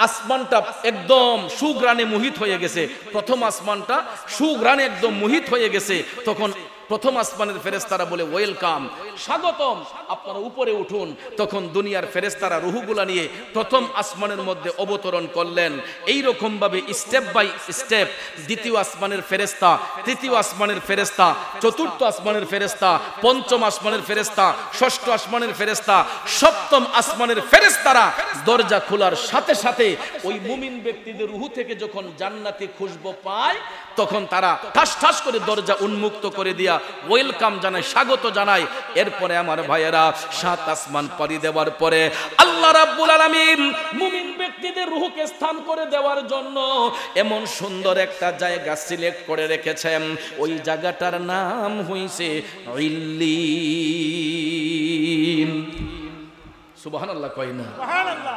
আসমানটা একদম সুগ্রাণে মোহিত হয়ে গেছে। প্রথম আসমানটা সুগ্রাণে একদম মোহিত হয়ে গেছে। তখন প্রথম আসমানের ফেরেশতারা বলে ওয়েলকাম, স্বাগতম, আপনারা উপরে উঠুন। তখন দুনিয়ার ফেরেশতারা রুহুগুলা নিয়ে প্রথম আসমানের মধ্যে অবতরণ করলেন। এই রকম ভাবে স্টেপ বাই স্টেপ দ্বিতীয় আসমানের ফেরেশতা, তৃতীয় আসমানের ফেরেশতা, চতুর্থ আসমানের ফেরেশতা, পঞ্চম আসমানের ফেরেশতা, ষষ্ঠ আসমানের ফেরেশতা, সপ্তম আসমানের ফেরেশতারা দরজা খোলার সাথে সাথে ওই মুমিন ব্যক্তিদের রুহু থেকে যখন জান্নাতি খুশবু পায়, তখন তারা ঠাস ঠাস করে দরজা উন্মুক্ত করে দিয়া ওয়েলকাম জানায়, স্বাগত জানায়। এরপরে আমার ভাইয়েরা সাত আসমান পাড়ি দেওয়ার পরে আল্লাহ রাব্বুল আলামিন মুমিন ব্যক্তিদের রূহকে স্থান করে দেওয়ার জন্য এমন সুন্দর একটা জায়গা সিলেক্ট করে রেখেছেন। ওই জায়গাটার নাম হইছে ইল্লিন। সুবহানাল্লাহ কয় না? সুবহানাল্লাহ।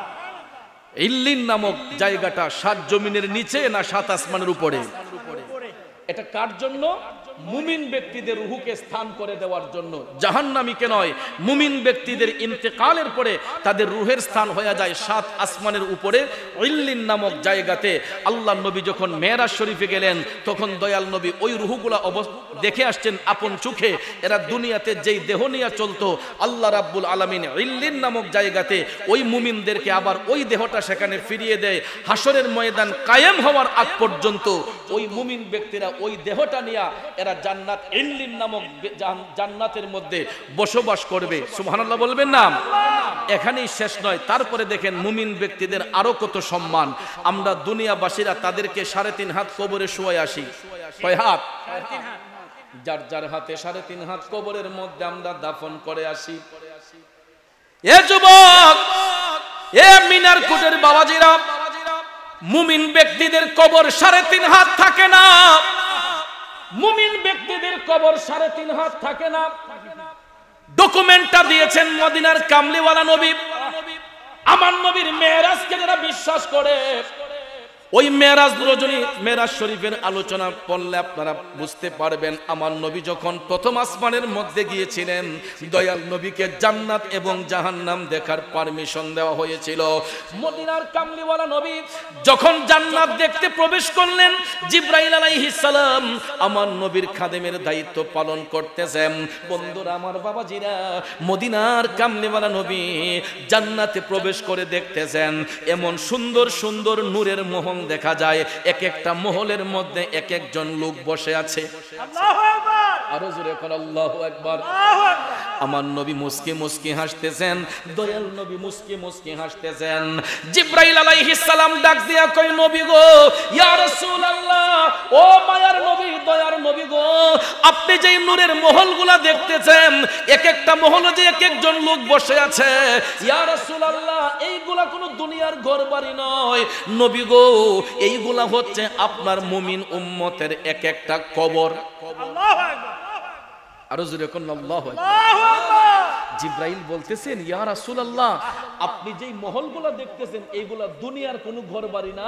ইল্লিন নামক জায়গাটা সাত জমিনের নিচে না সাত আসমানের উপরে? এটা কার জন্য? মুমিন ব্যক্তিদের রূহকে স্থান করে দেওয়ার জন্য। জাহান্নামীকে নয়, মুমিন ব্যক্তিদের ইন্তেকালের পরে তাদের রূহের স্থান হয়ে যায় সাত আসমানের উপরে ইল্লিন নামক জায়গাতে। আল্লাহ নবী যখন মেরাজ শরীফে গেলেন, তখন দয়াল নবী ওই রূহগুলা দেখে আসছেন আপন চোখে। এরা দুনিয়াতে যেই দেহ নিয়ে চলতো, আল্লাহ রাব্বুল আলামিন ইল্লিন নামক জায়গাতে ওই মুমিনদেরকে আবার ওই দেহটা সেখানে ফিরিয়ে দেয়। হাসরের ময়দান কায়েম হওয়ার আগ পর্যন্ত ওই মুমিন ব্যক্তিরা ওই দেহটা নিয়ে এরা জান্নাত ইল্লিন নামক জান্নাতের মধ্যে বসবাস করবে। সুবহানাল্লাহ বলবেন না? এখানেই শেষ নয়, তারপরে দেখেন মুমিন ব্যক্তিদের আরো কত সম্মান। আমরা দুনিয়াবাসীরা তাদেরকে 3.5 হাত কবরে শুয়ে আসি। কয় হাত? যার যার হাতে 3.5 হাত কবরের মধ্যে আমরা দাফন করে আসি। এ যুবক, এ মিনার কুটের বাবাজিরা, মুমিন ব্যক্তিদের কবর 3.5 হাত থাকে না। মুমিন ব্যক্তিদের কবর 3.5 হাত থাকে না। ডকুমেন্টটা দিয়েছেন মদিনার কামলিওয়ালা নবী। আমার নবীর মেরাজকে যারা বিশ্বাস করে, ওই মেরাজ রজনী মেরাজ শরীফের আলোচনা পড়লে আপনারা বুঝতে পারবেন আমার নবী যখন প্রথম আসমানের মধ্যে গিয়েছিলেন দয়াল নবীকে জান্নাত এবং জাহান্নাম দেখার পারমিশন দেওয়া হয়েছিল। মদিনার কামলিওয়ালা নবী যখন জান্নাত দেখতে প্রবেশ করলেন জিবরাইল আলাইহিস সালাম আমার নবীর খাদেমের দায়িত্ব পালন করতেছেন। বন্ধুরা আমার বাবাজিরা, মদিনার কামলিওয়ালা নবী জান্নাতে প্রবেশ করে দেখতেছেন এমন সুন্দর সুন্দর নূরের মহল দেখা যায়, এক একটা মহলের মধ্যে এক একজন লোক বসে আছে। আল্লাহু আকবার, আরো জোরে কোন আল্লাহু আকবার। আমার নবী মুস্কি মুস্কি হাসতেছেন, দয়াল নবী মুস্কি মুস্কি হাসতেছেন। জিবরাইল আলাইহিস সালাম ডাক দিয়া কই নবী গো, ইয়া রাসূলুল্লাহ, ও মায়ার নবী, দয়ার নবী গো, আপনি যে নূরের মহলগুলা দেখতেছেন এক একটা মহলে যে এক একজন লোক বসে আছে, ইয়া রাসূলুল্লাহ, এইগুলা কোনো দুনিয়ার ঘরবাড়ি নয় নবী গো, এইগুলা হচ্ছে আপনার মুমিন উম্মতের এক একটা কবর। আল্লাহু আকবার, আরো জোরে কোন আল্লাহু আকবার। জিবরাইল বলতেছেন ইয়া রাসূলুল্লাহ, আপনি যেই মহলগুলা দেখতেছেন এইগুলা দুনিয়ার কোনো ঘরবাড়ি না,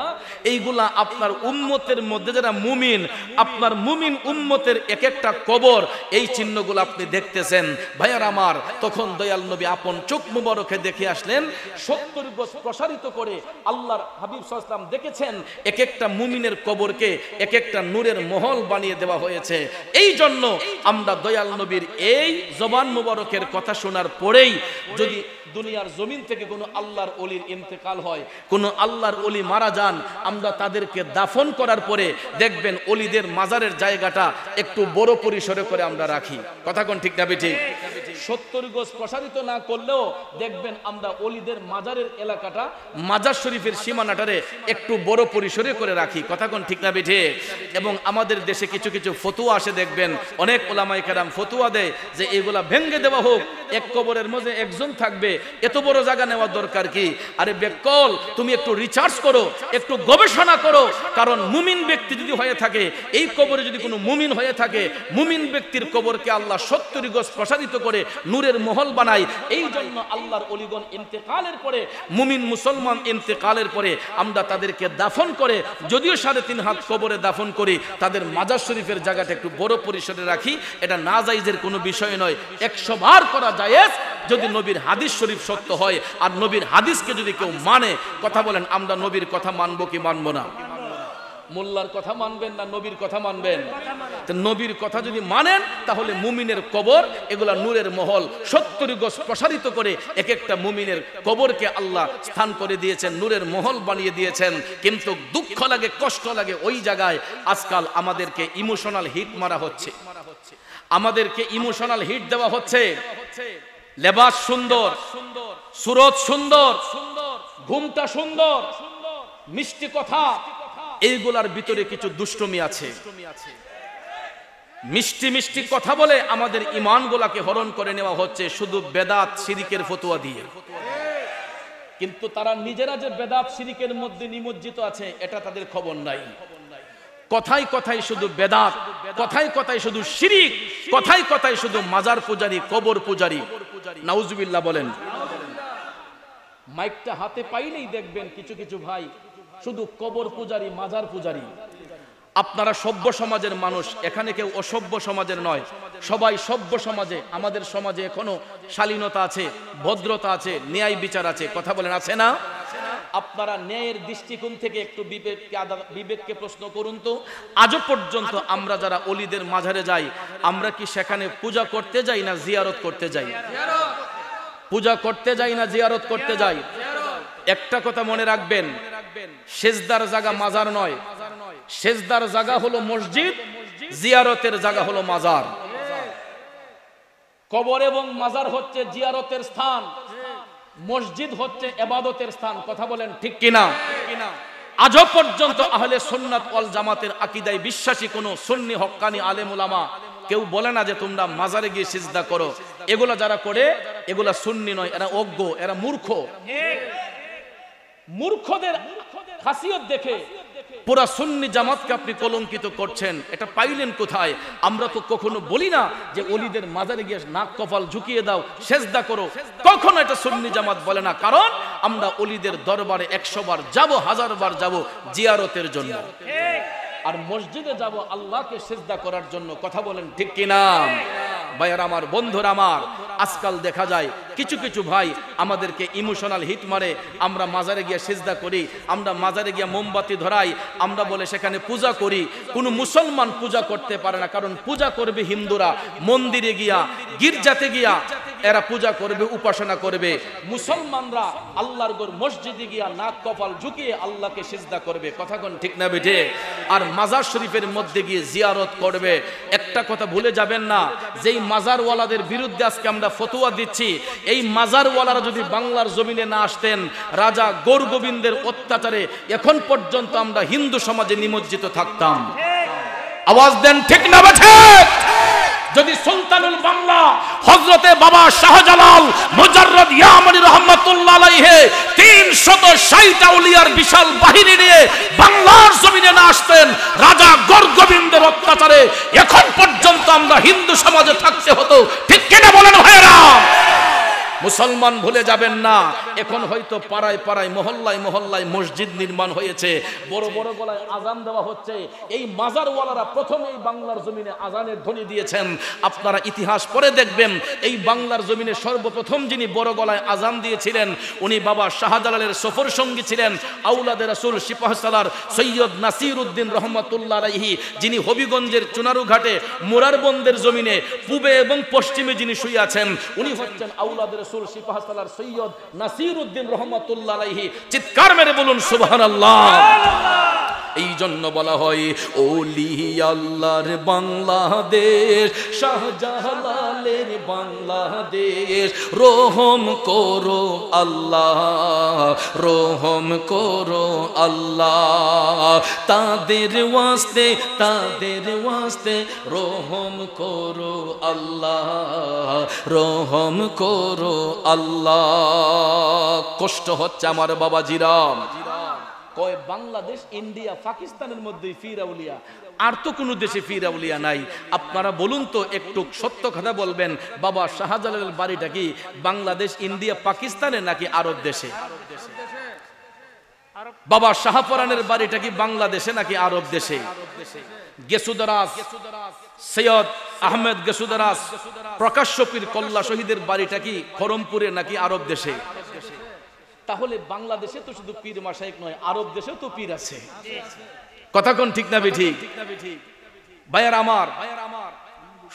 এইগুলা আপনার উম্মতের মধ্যে যারা মুমিন, আপনার মুমিন উম্মতের এক একটা কবর, এই চিহ্নগুলো আপনি দেখতেছেন। ভাইয়ার আমার, তখন দয়াল নবী আপন চোখ মুবারকে দেখে আসলেন 70 গজ প্রসারিত করে আল্লাহর হাবিব সাল্লাল্লাহু আলাইহি ওয়াসাল্লাম দেখেছেন এক একটা মুমিনের কবরকে এক একটা নূরের মহল বানিয়ে দেওয়া হয়েছে। এই জন্য আমরা দয়াল নবীর এই জবান মুবারকের কথা শোনার পরেই যদি দুনিয়ার জমিন থেকে কোনো আল্লাহর ওলির ইন্তেকাল হয়, কোনো আল্লাহর ওলি মারা যান, আমরা তাদেরকে দাফন করার পরে দেখবেন ওলিদের মাজারের জায়গাটা একটু বড় পরিসরে করে আমরা রাখি। কথা কোন ঠিক না বেঠিক? 70 গজ প্রসারিত না করলেও দেখবেন আমরা ওলিদের মাজারের এলাকাটা, মাজার শরীফের সীমানাটারে একটু বড় পরিসরে করে রাখি। কথা কোন ঠিক না বেঠিক? এবং আমাদের দেশে কিছু কিছু ফতোয়া আসে, দেখবেন অনেক ওলামায়ে কেরাম ফতোয়া দেয় যে এগুলা ভেঙে দেওয়া হোক, এক কবরের মধ্যে একজন থাকবে, এত বড় জায়গা নেওয়ার দরকার কি? আরে বেকল, তুমি একটু রিসার্চ করো, একটু গবেষণা করো, কারণ মুমিন ব্যক্তি যদি হয়ে থাকে, এই কবরে যদি কোনো মুমিন হয়ে থাকে, মুমিন ব্যক্তির কবরকে আল্লাহ 70 গজ প্রসারিত করে নূরের মহল বানায়। এই জন্য আল্লাহর ওলিগণ ইন্তেকালের পরে, মুমিন মুসলমান ইন্তেকালের পরে আমরা তাদেরকে দাফন করে, যদিও 3.5 হাত কবরে দাফন করি, তাদের মাজার শরীফের জায়গাটা একটু বড় পরিসরে রাখি। এটা না জায়েজের কোনো বিষয় নয়, 100 বার করা জায়েজ যদি নবীর হাদিস শরীফ সত্য হয়। আর নবীর হাদিসকে যদি কেউ মানে, কথা বলেন, আমরা নবীর কথা মানবো কি মানবো না? মোল্লার কথা মানবেন না নবীর কথা মানবেন? নবীর কথা যদি মানেন তাহলে মুমিনের কবর এগুলা নূরের মহল 70 গজ প্রসারিত করে এক একটা মুমিনের কবরকে আল্লাহ স্থান করে দিয়েছেন, নূরের মহল বানিয়ে দিয়েছেন। কিন্তু দুঃখ লাগে, কষ্ট লাগে, ওই জায়গায় আজকাল আমাদেরকে ইমোশনাল হিট মারা হচ্ছে, আমাদেরকে ইমোশনাল হিট দেওয়া হচ্ছে। লেবাস সুন্দর, সুরত সুন্দর, ঘুমটা সুন্দর, মিষ্টি কথা, এইগুলার ভিতরে কিছু দুষ্টমি আছে। মিষ্টি মিষ্টি কথা বলে আমাদের ঈমানগুলোকে হরণ করে নেওয়া হচ্ছে শুধু বেদাত শিরকের ফতোয়া দিয়ে। কিন্তু তারা নিজেরা যে বেদাত শিরকের মধ্যে নিমজ্জিত আছে এটা তাদের খবর নাই। কথায় কথায় শুধু বেদাত, কথায় কথায় শুধু শিরিক, কথায় কথায় শুধু মাজার পূজারি, কবর পূজারি। নাউজুবিল্লাহ বলেন। মাইকটা হাতে পাইলেই দেখবেন কিছু কিছু ভাই শুধু কবর পূজারি, মাজার পূজারি। আপনারা সভ্য সমাজের মানুষ, এখানে কেউ অসভ্য সমাজের নয়, সবাই সভ্য সমাজে। আমাদের সমাজে এখনো শালীনতা আছে, ভদ্রতা আছে, ন্যায় বিচার আছে। কথা বলেন, আছে না? আপনারা ন্যায়ের দৃষ্টিকোণ থেকে একটু বিবেককে প্রশ্ন করুন তো, আজও পর্যন্ত আমরা যারা ওলিদের মাজারে যাই, আমরা কি সেখানে পূজা করতে যাই না জিয়ারত করতে যাই? পূজা করতে যাই না জিয়ারত করতে যাই? একটা কথা মনে রাখবেন, সেজদার জায়গা মাজার নয়, সেজদার জায়গা হলো মসজিদ, জিয়ারতের জায়গা হলো মাজার। কবর এবং মাজার হচ্ছে জিয়ারতের স্থান, মসজিদ হচ্ছে ইবাদতের স্থান। কথা বলেন ঠিক কিনা? আজও পর্যন্ত আহলে সুন্নাত ওয়াল জামাতের আকীদায় বিশ্বাসী কোন সুন্নি হক্কানি আলেম উলামা কেউ বলে না যে তোমরা মাজারে গিয়ে সিজদা করো। এগুলা যারা করে এগুলা সুন্নি নয়, এরা অজ্ঞ, এরা মূর্খ। মূর্খদের খাসিয়ত দেখে পুরা সুন্নি জামাতকে আপনি কলঙ্কিত করছেন, এটা পাইলেন কোথায়? আমরা তো কখনো বলি না যে ওলিদের মাজারে গিয়ে নাক কপাল ঝুঁকিয়ে দাও, সেজদা করো, কখনো এটা সুন্নি জামাত বলে না। কারণ আমরা ওলিদের দরবারে 100 বার যাব, 1000 বার যাব জিয়ারতের জন্য, আর মসজিদে যাব আল্লাহকে সেজদা করার জন্য। কথা বলেন ঠিক কিনা? ভাইয়ার আমার, বন্ধুরা আমার, আজকাল দেখা যায় কিছু কিছু ভাই আমাদেরকে ইমোশনাল হিট মারে। আমরা মাজারে গিয়ে সেজদা করি, আমরা মাজারে গিয়ে মোমবাতি ধরাই, আমরা বলে সেখানে পূজা করি। কোনো মুসলমান পূজা করতে পারে না, কারণ পূজা করবে হিন্দুরা মন্দিরে গিয়া, গির্জাতে গিয়া এরা পূজা করবে, উপাসনা করবে। মুসলমানরা আল্লাহর ঘর মসজিদে গিয়া নাক কপাল ঝুঁকিয়ে আল্লাহকে সিজদা করবে। কথা কোন ঠিক না বেঠে? আর মাজার শরীফের মধ্যে গিয়ে জিয়ারত করবে। একটা কথা ভুলে যাবেন না, যেই মাজারওয়ালাদের বিরুদ্ধে আজকে আমরা ফতোয়া দিচ্ছি, এই মাজারওয়ালারা যদি বাংলার জমিনে না আসতেন, রাজা গৌর গোবিন্দের অত্যাচারে এখন পর্যন্ত আমরা হিন্দু সমাজে নিমজ্জিত থাকতাম। আওয়াজ দেন ঠিক না বেঠে? যদি সুলতানুল বাংলা হযরতে বাবা শাহজালাল মুজাররদ ইয়ামানি রাহমাতুল্লাহ আলাইহি 360 আউলিয়ার বিশাল বাহিনী নিয়ে বাংলার জমিনে না আসতেন, রাজা গৌরগোবিন্দের অত্যাচারে এখন পর্যন্ত আমরা হিন্দু সমাজে থাকতে হতো। ঠিক কিনা বলেন ভাইরা? মুসলমান ভুলে যাবেন না, এখন হয়তো পাড়ায় পাড়ায়, মহল্লায় মহল্লায় মসজিদ নির্মাণ হয়েছে, বড় বড় গলায় আজান দেওয়া হচ্ছে। এই মাজারওয়ালারা প্রথম এই বাংলার জমিনে আজানের ধ্বনি দিয়েছেন। আপনারা ইতিহাস পড়ে দেখবেন, এই বাংলার জমিনে সর্বপ্রথম যিনি বড় গলায় আজান দিয়েছিলেন উনি বাবা শাহজালালের সফর সঙ্গী ছিলেন, আউলাদে রাসূল সিপাহসালার সৈয়দ নাসির উদ্দিন রহমাতুল্লাহ আলাইহি, যিনি হবিগঞ্জের চুনারুঘাটে মোরারবন্দের জমিনে পূবে এবং পশ্চিমে যিনি শুয়ে আছেন, উনি হচ্ছেন আউলাদে রাসূল সিপাহসালার সৈয়দ নাসির উদ্দিন রহমাতুল্লাহ আলাইহি। চিৎকার মেরে বলুন সুবহানাল্লাহ। এই জন্য বলা হয় ওলি আল্লাহর বাংলাদেশ, শাহজালালের বাংলাদেশ, রহম করো আল্লাহ, রহম করো আল্লাহ, তাদের ওয়াস্তে, তাদের ওয়াস্তে রহম করো আল্লাহ, রহম করো আল্লাহ। কষ্ট হচ্ছে আমার বাবাজিরা, কয় বাংলাদেশ, ইন্ডিয়া, পাকিস্তানের মধ্যে পীর আউলিয়া, আর তো কোনো দেশে পীর আউলিয়া নাই। আপনারা বলুন তো, একটু সত্য কথা বলবেন, বাবা শাহজালালের বাড়িটা কি বাংলাদেশ, ইন্ডিয়া, পাকিস্তানে নাকি আরব দেশে? বাবা শাহপরানের বাড়িটা কি বাংলাদেশে নাকি আরব দেশে? গেসুদারাস সৈয়দ আহমেদ গেসুদারাস প্রকাশ্য পীর কল্লা শহীদের বাড়িটা কি খরমপুরে নাকি আরব দেশে? তাহলে বাংলাদেশে তো শুধু পীর মাশায়েখ নয়, আরব দেশেও তো পীর আছে। কথা কোন ঠিক না বেঠিক? ভাইয়ার আমার,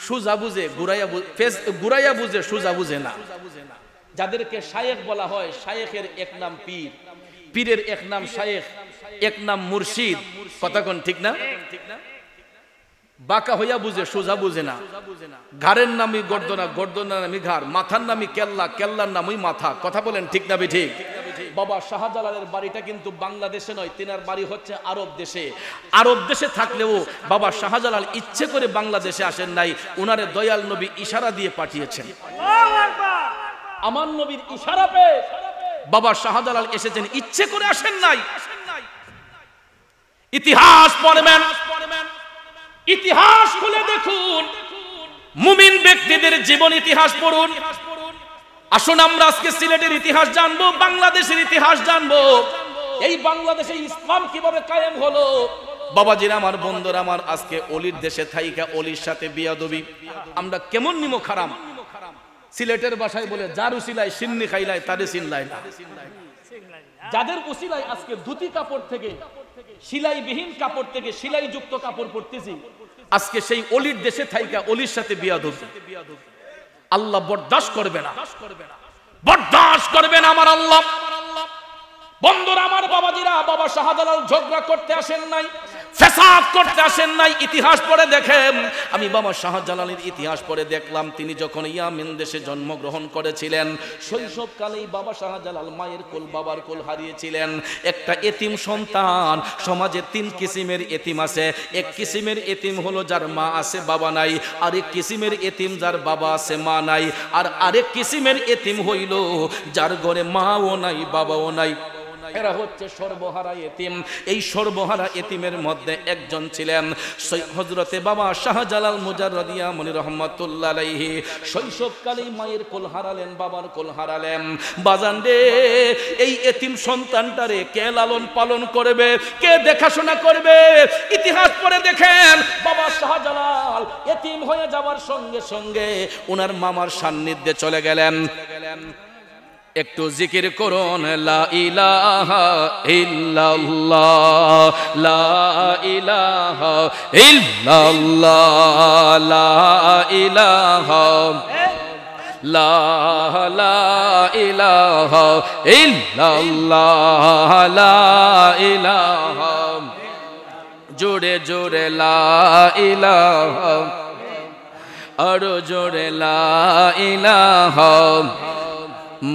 সুজা বুঝে ঘুরাইয়া বুঝে, সুজা বুঝে না। যাদেরকে শায়েখ বলা হয়, শায়েখের এক নাম পীর, পীরের এক নাম শায়েখ, এক নাম মুর্শিদ। কথা কোন ঠিক না? বাঁকা হইয়া বুঝে, সোজা বুঝে না। ঘাড়ের নামই গর্দনা, গর্দনার নামই ঘাড়, মাথার নামই কেল্লা, কেল্লার নামই মাথা। কথা বলেন ঠিক না বেঠিক? বাবা শাহজালালের বাড়িটা কিন্তু বাংলাদেশে নয়, তিনার বাড়ি হচ্ছে আরব দেশে। আরব দেশে থাকলেও বাবা শাহজালাল ইচ্ছে করে বাংলাদেশে আসেন নাই, উনারে দয়াল নবী ইশারা দিয়ে পাঠিয়েছেন। আমার নবীর ইশারা পেয়ে বাবা শাহজালাল এসেছেন, ইচ্ছে করে আসেন নাই। ইতিহাস পড়বেন, ইতিহাস খুলে দেখুন, মুমিন ব্যক্তিদের জীবন ইতিহাস পড়ুন। আসুন আমরা আজকে সিলেটের ইতিহাস জানবো, বাংলাদেশের ইতিহাস জানবো। এই বাংলাদেশে ইসলাম কিভাবে কায়েম হলো। বাবাজিরা আমার, বন্ধুরা আমার, আজকে অলির দেশে থাইকা অলির সাথে বিয়াদবি আমরা কেমন নিমো খারাম। সিলেটের ভাষায় বলে, যার উসিলায় সিন্নি খাইলাই তারে চিনলাই না। যাদের উসিলায় আজকে ধুতি কাপড় থেকে, সিলাইবিহীন কাপড় থেকে সিলাই যুক্ত কাপড় পরতেছি, আজকে সেই অলির দেশে থাইকা অলির সাথে বিয়াদবি আল্লাহ বরদাস্ত করবে না, বরদাস্ত করবে না আমার আল্লাহ। বন্ধুরা আমার, বাবাজিরা, বাবা শাহজালাল ঝগড়া করতে আসেন নাই, ফেসাদ করতে আসেন নাই। ইতিহাস পড়ে দেখেন, আমি বাবা শাহজালালের ইতিহাস পড়ে দেখলাম, তিনি যখন ইয়ামেন দেশে জন্মগ্রহণ করেছিলেন, শৈশবকালেই বাবা শাহজালাল মায়ের কোল, বাবার কোল হারিয়েছিলেন। একটা এতিম সন্তান, সমাজে 3 কিসিমের এতিম আছে। এক কিসিমের এতিম হলো যার মা আছে বাবা নাই, আরেক কিসিমের এতিম যার বাবা আছে মা নাই, আর আরেক কিসিমের এতিম হইল যার ঘরে মাও নাই বাবাও নাই। এরা হচ্ছে সর্বহারা এতিম। এই সর্বহারা এতিমের মধ্যে একজন ছিলেন হযরতে বাবা শাহজালাল মুজাররদিয়া মনি রহমাতুল্লাহ আলাইহি। শৈশবকালেই মায়ের কোল হারালেন, বাবার কোল হারালেন। বাজান রে, এই এতিম সন্তানটারে কে লালন পালন করবে, কে দেখাশোনা করবে? ইতিহাস পড়ে দেখেন, বাবা শাহজালাল এতিম হয়ে যাওয়ার সঙ্গে সঙ্গে ওনার মামার সান্নিধ্যে চলে গেলেন। একটু জিকির করুন, লা ইলাহা ইল্লাল্লাহ, লা ইলাহা ইল্লাল্লাহ, লা ইলাহা, লা ইলাহা ইল্লাল্লাহ, লা ইলাহা। জোরে জোরে লা ইলাহা, আরো জোরে লা ইলাহা,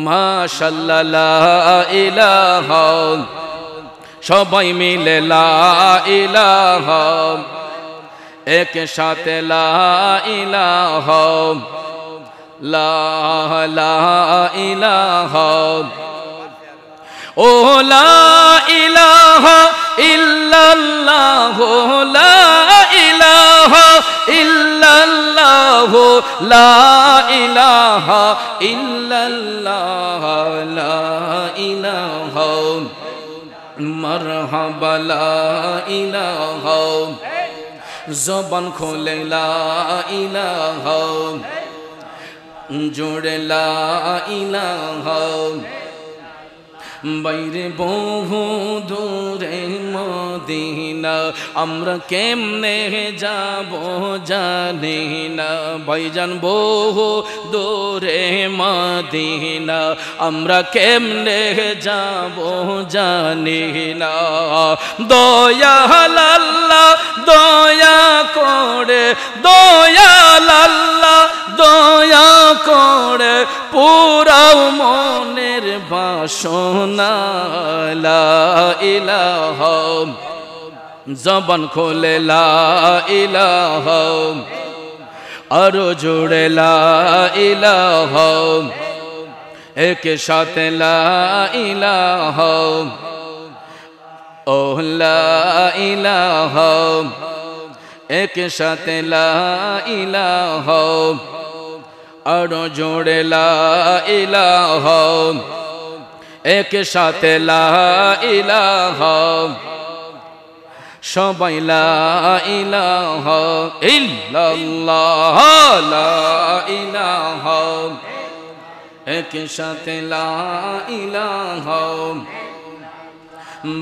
মাশাআল্লাহ লা ইলাহা। সবাই মিলে লা ইলাহা, একসাথে লা ইলাহা, লা ইলাহা। ও লা ইলাহা ইল্লাল্লাহ, লা ইলাহা ইল্লাল্লাহ, লা ইলাহা ইল্লাল্লাহ, লা ইলাহা। মারহাবা লা ইলাহা, জবান খোলে লা ইলাহা, জোরে লা ইলাহা। বাইরে বহু দূরে মদিনা, আমরা কেমনে যাব জানি না। ভাইজান বহু দূরে মদিনা, আমরা কেমনে যাব জানি না। দয়াল আল্লাহ দয়া করে, দয়াল আল্লাহ দয়া করে, পুরাও মনের বাসনা। লা ইলাহা, জবান খোলে লা ইলাহা, আরো জোরে লা ইলাহা, এক সাথে লা ইলাহা। ও লা ইলাহা, এক সাথে লা ইলাহা, আরো জোরে লা ইলাহা, এক সাথে লা ইলাহা। সবাই লা ইলাহা ইল্লাল্লাহ, লা ইলাহা, এক সাথে লা ইলাহা।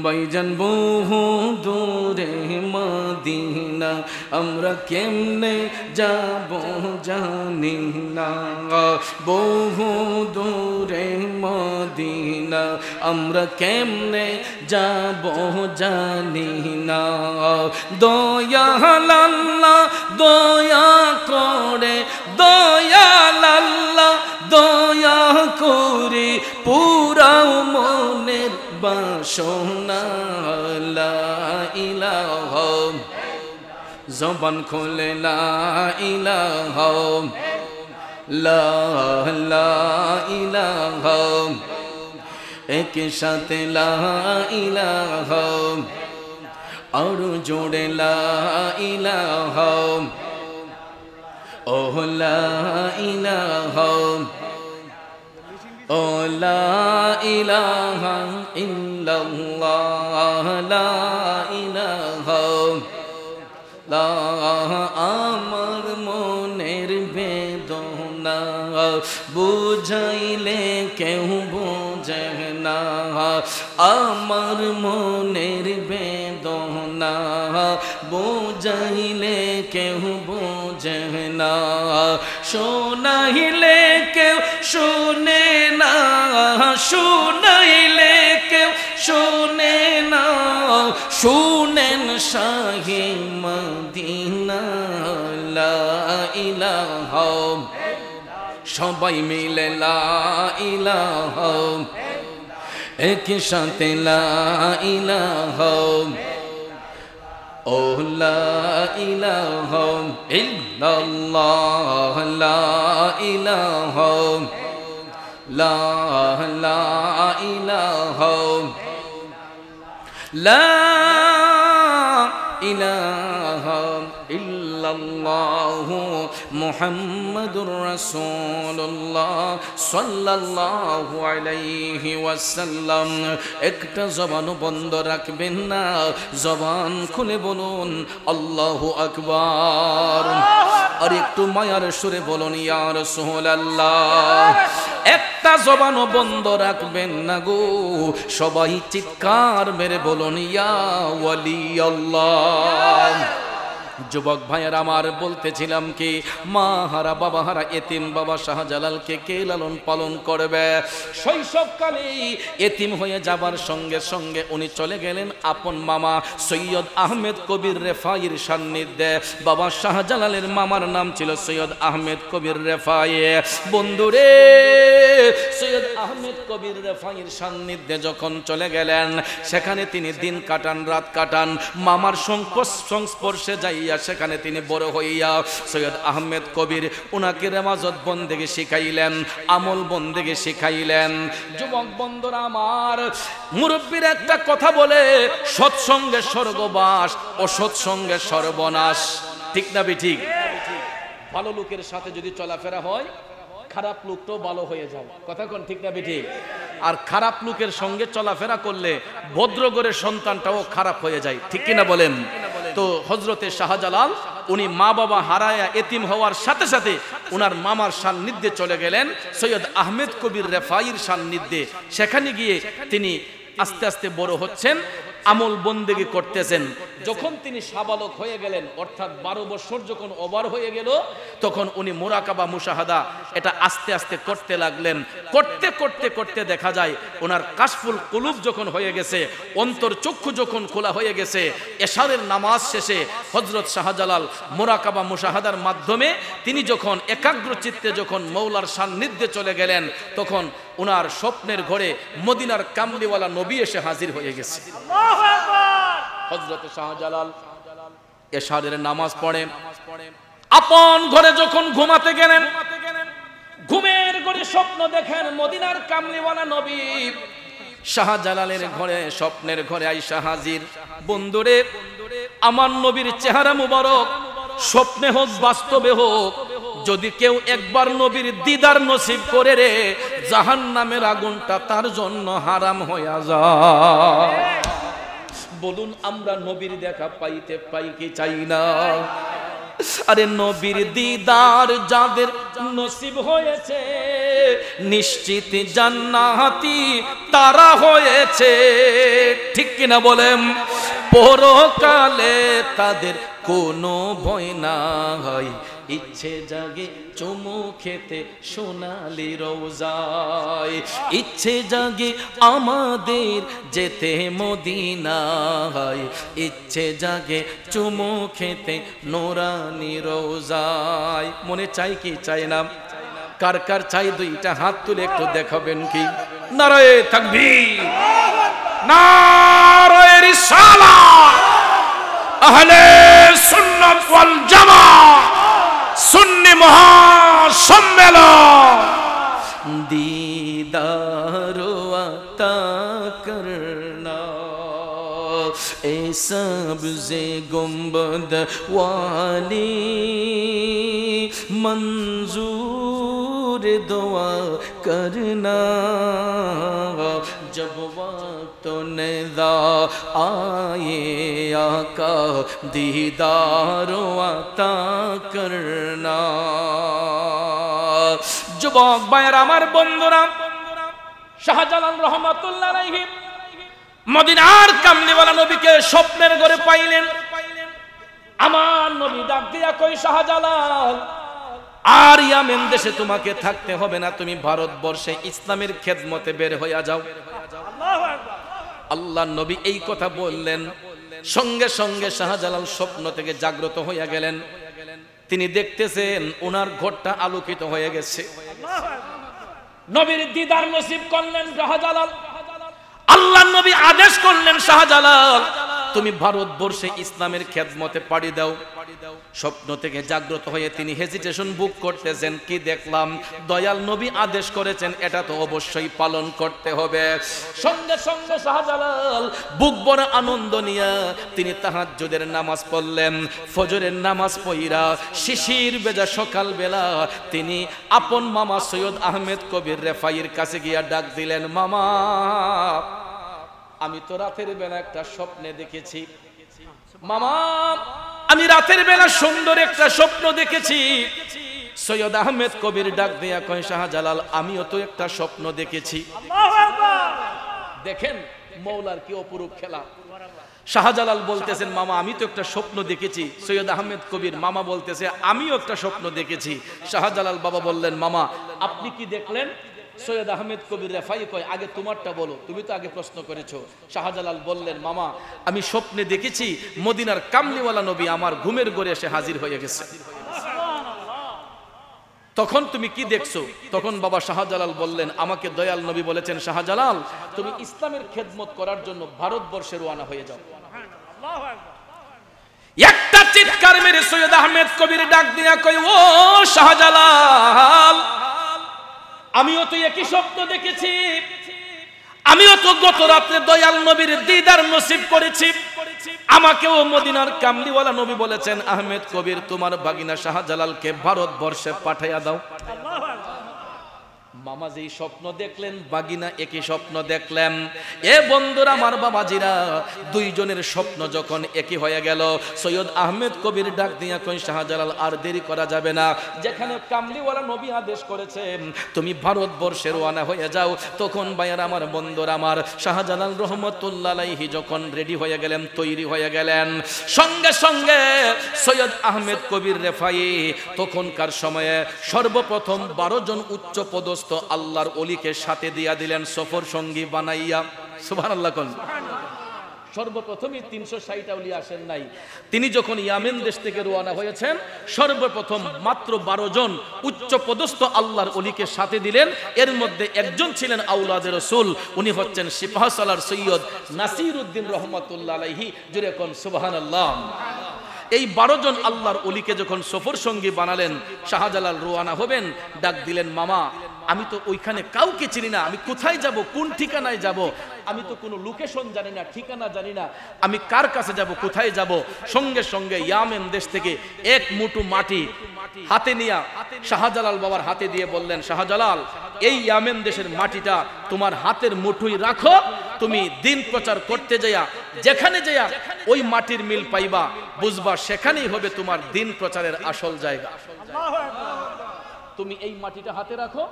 ভাইজান বহু দূরে মদিনা, আমরা কেমনে যাব জানি না। বহু দূরে মদিনা, আমরা কেমনে যাব জানি না। দয়াল আল্লাহ দয়া করে, দয়াল আল্লাহ দয়া করে, পুরাও মনের বাসনা। লা ইলাহা, জবান খোলে লা ইলাহা, লা ইলাহা, এক সাথে লা ইলাহা, আর জোড়ে লা ইলাহা। ও লা ইলাহা, ও লা ইলাহা ইল্লাল্লাহ, লা ইলাহা। আমার মনের বেদনা বুঝাইলে কেউ বোঝে না। আমার মনের বেদনা বুঝাইলে কেউ বোঝে না। শোনাইলে কেউ শোনে না, শোনাইলে কেউ শোনে না। শুনেন শাহে মদিনা। লা ইলাহা, সবাই মিলে লা ইলাহা, এক সাথে লা ইলাহা। ও লা ইলাহা ইল্লাল্লাহ, লা ইলাহা, লা ইলাহা। লা ইলাহা ইল্লাল্লাহু মুহাম্মাদুর রাসূলুল্লাহ সাল্লাল্লাহু আলাইহি ওয়াসাল্লাম। একটা জবানও বন্ধ রাখবেন না, জবান খুলে বলুন আল্লাহু আকবার। আর একটু মায়ার সুরে বলুন ইয়া রাসূলুল্লাহ। একটা জবানও বন্ধ রাখবেন না গো, সবাই চিৎকার মেরে বলুন ইয়া ওয়ালি আল্লাহ। যুবক ভাইয়ের আমার বলতেছিলাম কি, মা হারা বাবা হারা এতিম বাবা শাহজালালকে কে লালন পালন করবে? শৈশবকালেই এতিম হয়ে যাবার সঙ্গে সঙ্গে উনি চলে গেলেন আপন মামা সৈয়দ আহমেদ কবির রেফাইয়ের সান্নিধ্যে। বাবা শাহজালালের মামার নাম ছিল সৈয়দ আহমেদ কবির রেফাই। বন্ধুরে, সৈয়দ আহমেদ কবির রেফাইয়ের সান্নিধ্যে যখন চলে গেলেন, সেখানে তিনি দিন কাটান রাত কাটান, মামার সংস্পর্শে যাই সেখানে তিনি বড় হইয়া সৈয়দ আহমেদ কবির উনাকে নামাজত বন্দেগি শিখাইলেন, আমল বন্দেগি শিখাইলেন। যুবক বন্ধুরা আমার, মুরব্বীর একটা কথা বলে, সৎসঙ্গে স্বর্গবাস, অসৎসঙ্গে সর্বনাশ। ঠিক না ঠিক? ভালো লোকের সাথে যদি চলাফেরা হয়, খারাপ লোকটাও ভালো হয়ে যায়। কথা কোন ঠিক না ঠিক? আর খারাপ লোকের সঙ্গে চলাফেরা করলে ভদ্রগরের সন্তানটাও খারাপ হয়ে যায়। ঠিক কিনা বলেন? তো হযরতে শাহজালাল উনি মা বাবা হারায়া এতিম হওয়ার সাথে সাথে উনার মামার সান্নিধ্যে চলে গেলেন, সৈয়দ আহমেদ কবির রেফাইয়ের সান্নিধ্যে। সেখানে গিয়ে তিনি আস্তে আস্তে বড় হচ্ছেন, আমল বন্দেগি করতেছেন। যখন তিনি সাবালক হয়ে গেলেন, অর্থাৎ 12 বছর যখন ওভার হয়ে গেল, তখন উনি মুরাকাবা মুশাহাদা এটা আস্তে আস্তে করতে লাগলেন। করতে করতে করতে দেখা যায় ওনার কাশফুল কুলুব যখন হয়ে গেছে, অন্তর চক্ষু যখন খোলা হয়ে গেছে, এশারের নামাজ শেষে হযরত শাহজালাল মুরাকাবা মুশাহাদার মাধ্যমে তিনি যখন একাগ্র চিত্তে যখন মৌলার সান্নিধ্যে চলে গেলেন, তখন ওনার স্বপ্নের ঘরে মদিনার কামলিওয়ালা নবী এসে হাজির হয়ে গেছে। হযরত শাহজালাল এশারের নামাজ পড়ে আপন ঘরে যখন ঘুমাতে গেলেন, ঘুমের ঘরে স্বপ্ন দেখেন মদিনার কামলিওয়ালা নবী শাহজালালের ঘরে, স্বপ্নের ঘরে আইসা হাজির। বন্ধুরে, আমার নবীর চেহারা মুবারক স্বপ্নে হোক বাস্তবে হোক, যদি কেউ একবার নবীর দিদার নসিব করে রে, জাহান্নামের আগুনটা তার জন্য হারাম হয়ে যায়। বলুন, আমরা নবীর দেখা পাইতে পাই কি চাই না? আরে নবীর দিদার যাদের নসিব হয়েছে, নিশ্চিত জান্নাতি তারা হয়েছে। ঠিক কিনা বলেন? পরকালে তাদের কোনো ভয় নাই, ইচ্ছে জাগে চুমু খেতে সোনালি রওজায়, ইচ্ছে জাগে আমাদের যেতে মদিনায়, ইচ্ছে জাগে চুমু খেতে নোরানি রওজায়। মনে চাই কি চাই না? কার কার চাই? দুইটা হাত তুলে একটু দেখাবেন কি? নারায়ে তাকবীর, নারায়ে রিসালাত, আহলে সুন্নাত ওয়াল জামাত, সুন্নি মহাসম্মেলন। दीदार अता करना ए सब्ज़े गुंबद वाली मंजूर दुआ करना जब वक्त निदा आए आका दीदार अता करना। যুবক ভাইয়ের আমার বন্ধুরা, শাহজালাল রহমাতুল্লাহ আলাইহি মদিনার কামলিওয়ালা নবীকে স্বপ্নের ঘরে পাইলেন। আমার নবী ডাক দিয়া কই, শাহজালাল আর ইয়ামেন দেশে তোমাকে থাকতে হবে না, তুমি ভারতবর্ষে ইসলামের খেদমতে বের হইয়া যাও। আল্লাহর নবী এই কথা বললেন, সঙ্গে সঙ্গে শাহজালাল স্বপ্ন থেকে জাগ্রত হইয়া গেলেন। তিনি দেখতেছেন ওনার ঘরটা আলোকিত হয়ে গেছে। নবীর দিদার নসিব করলেন শাহজালাল। আল্লাহর নবী আদেশ করলেন, শাহজালাল তুমি ভারতবর্ষে ইসলামের খেদমতে পাড়ি দাও। স্বপ্ন থেকে জাগ্রত হয়ে তিনি হেজিটেশন বুক করতেছেন, কি দেখলাম, দয়াল নবী আদেশ করেছেন, এটা তো অবশ্যই পালন করতে হবে। সঙ্গে সঙ্গে শাহজালাল বুক ভরা আনন্দ নিয়ে তিনি তাহাজ্জুদের নামাজ পড়লেন। ফজরের নামাজ পড়া শিশির ভেজা সকাল বেলা তিনি আপন মামা সৈয়দ আহমেদ কবির রেফাইয়ের কাছে গিয়া ডাক দিলেন, মামা আমি তো রাতের বেলা একটা স্বপ্নে দেখেছি। মামা আমি রাতের বেলা সুন্দর একটা স্বপ্ন দেখেছি। সৈয়দ আহমেদ কবির ডাক দিয়া কয়, শাহজালাল আমিও তো একটা স্বপ্ন দেখেছি। দেখেন মৌলার কি অপরূপ খেলা। শাহজালাল বলতেছেন, মামা আমি তো একটা স্বপ্ন দেখেছি। সৈয়দ আহমেদ কবির মামা বলতেছে, আমিও একটা স্বপ্ন দেখেছি। শাহজালাল বাবা বললেন, মামা আপনি কি দেখলেন? সৈয়দ আহমেদ কবির রেফাই কয়, আগে তোমারটা বলো, তুমি তো আগে প্রশ্ন করেছো। শাহজালাল বললেন, মামা আমি স্বপ্নে দেখেছি মদিনার কামলিওয়ালা নবী আমার ঘুমের ঘরে এসে হাজির হয়ে গেছে। তখন তুমি কি দেখছো? তখন বাবা শাহজালাল বললেন, আমাকে দয়াল নবী বলেছেন, শাহজালাল তুমি ইসলামের খেদমত করার জন্য ভারতবর্ষে রওনা হয়ে যাও। একটা চিৎকার মেরে সৈয়দ আহমেদ কবির ডাক দিয়া কয়, ও শাহজালাল আমিও তো একই স্বপ্ন দেখেছি, আমিও তো গত রাতে দয়াল নবীর দিদার নসিব করেছি। আমাকেও মদিনার কামলিওয়ালা নবী বলেছেন, আহমেদ কবির তোমার ভাগিনা শাহজালালকে ভারতবর্ষে পাঠাইয়া দাও। মামা যেই স্বপ্ন দেখলেন বাগিনা একই স্বপ্ন দেখলেন। এ বন্ধুরা আমার বাবাজিরা, দুইজনের স্বপ্ন যখন একই হয়ে গেল, সৈয়দ আহমেদ কবির ডাক দিয়া কই, শাহজালাল আর দেরি করা যাবে না, যেখানে কামলিওয়ালা নবী আদেশ করেছেন তুমি ভারতবর্ষে রওনা হয়ে যাও। তখন ভাইয়ার আমার বন্ধুরা আমার, শাহজালাল রহমতুল্লাহ আলাইহি যখন রেডি হয়ে গেলেন, তৈরি হয়ে গেলেন, সঙ্গে সঙ্গে সৈয়দ আহমেদ কবির রেফাই তখনকার সময়ে সর্বপ্রথম 12 জন উচ্চ পদস্থ আল্লাহর ওলিকে সাথে দিয়া দিলেন সফর সঙ্গী বানাইয়া। সুবহানাল্লাহ কোন সর্বপ্রথমই 360 আউলিয়া আসেন নাই। তিনি যখন ইয়ামেন দেশ থেকে রওনা হয়েছেন, সর্বপ্রথম মাত্র 12 জন উচ্চ পদস্থ আল্লাহর ওলিকে সাথে দিলেন। এর মধ্যে একজন ছিলেন আওলাদে রাসূল, উনি হচ্ছেন সিপাহ সালার সৈয়দ নাসিরউদ্দিন রহমাতুল্লাহ আলাইহি। জুড়ে কোন সুবহানাল্লাহ। এই 12 জন আল্লাহর ওলিকে যখন সফর সঙ্গী বানালেন, শাহজালাল রওনা হবেন, ডাক দিলেন, মামা আমি তো ওইখানে কাউকে চিনি না, আমি কোথায় যাব, কোন ঠিকানায় যাব, আমি তো কোনো লোকেশন জানি না, ঠিকানা জানি না, আমি কার কাছে যাব, কোথায় যাব। সঙ্গে সঙ্গে ইয়ামেন দেশ থেকে এক মুঠো মাটি হাতে নিয়ে শাহজালাল বাবার হাতে দিয়ে বললেন, শাহজালাল এই ইয়ামেন দেশের মাটিটা তোমার হাতের মুঠোয় রাখো, তুমি দিন প্রচার করতে যাইয়া যেখানে যাইয়া ওই মাটির মিল পাইবা, বুঝবা সেখানেই হবে তোমার দিন প্রচারের আসল জায়গা। তুমি এই মাটিটা হাতে রাখো,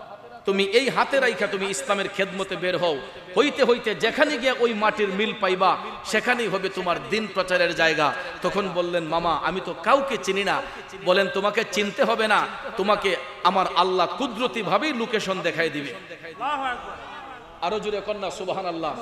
তুমি এই হাতে রাইখা তুমি ইসলামের খেদমতে বের হও, হইতে হইতে যেখানে গিয়ে ওই মাটির মিল পাইবা সেখানেই হবে তোমার দিন প্রচারের জায়গা। তখন বললেন, মামা আমি তো কাউকে চিনি না। বলেন, তোমাকে চিনতে হবে না, তোমাকে আমার আল্লাহ কুদরতি ভাবেই লোকেশন দেখাই দিবে। আরো জোরে কন্যা সুবহানাল্লাহ।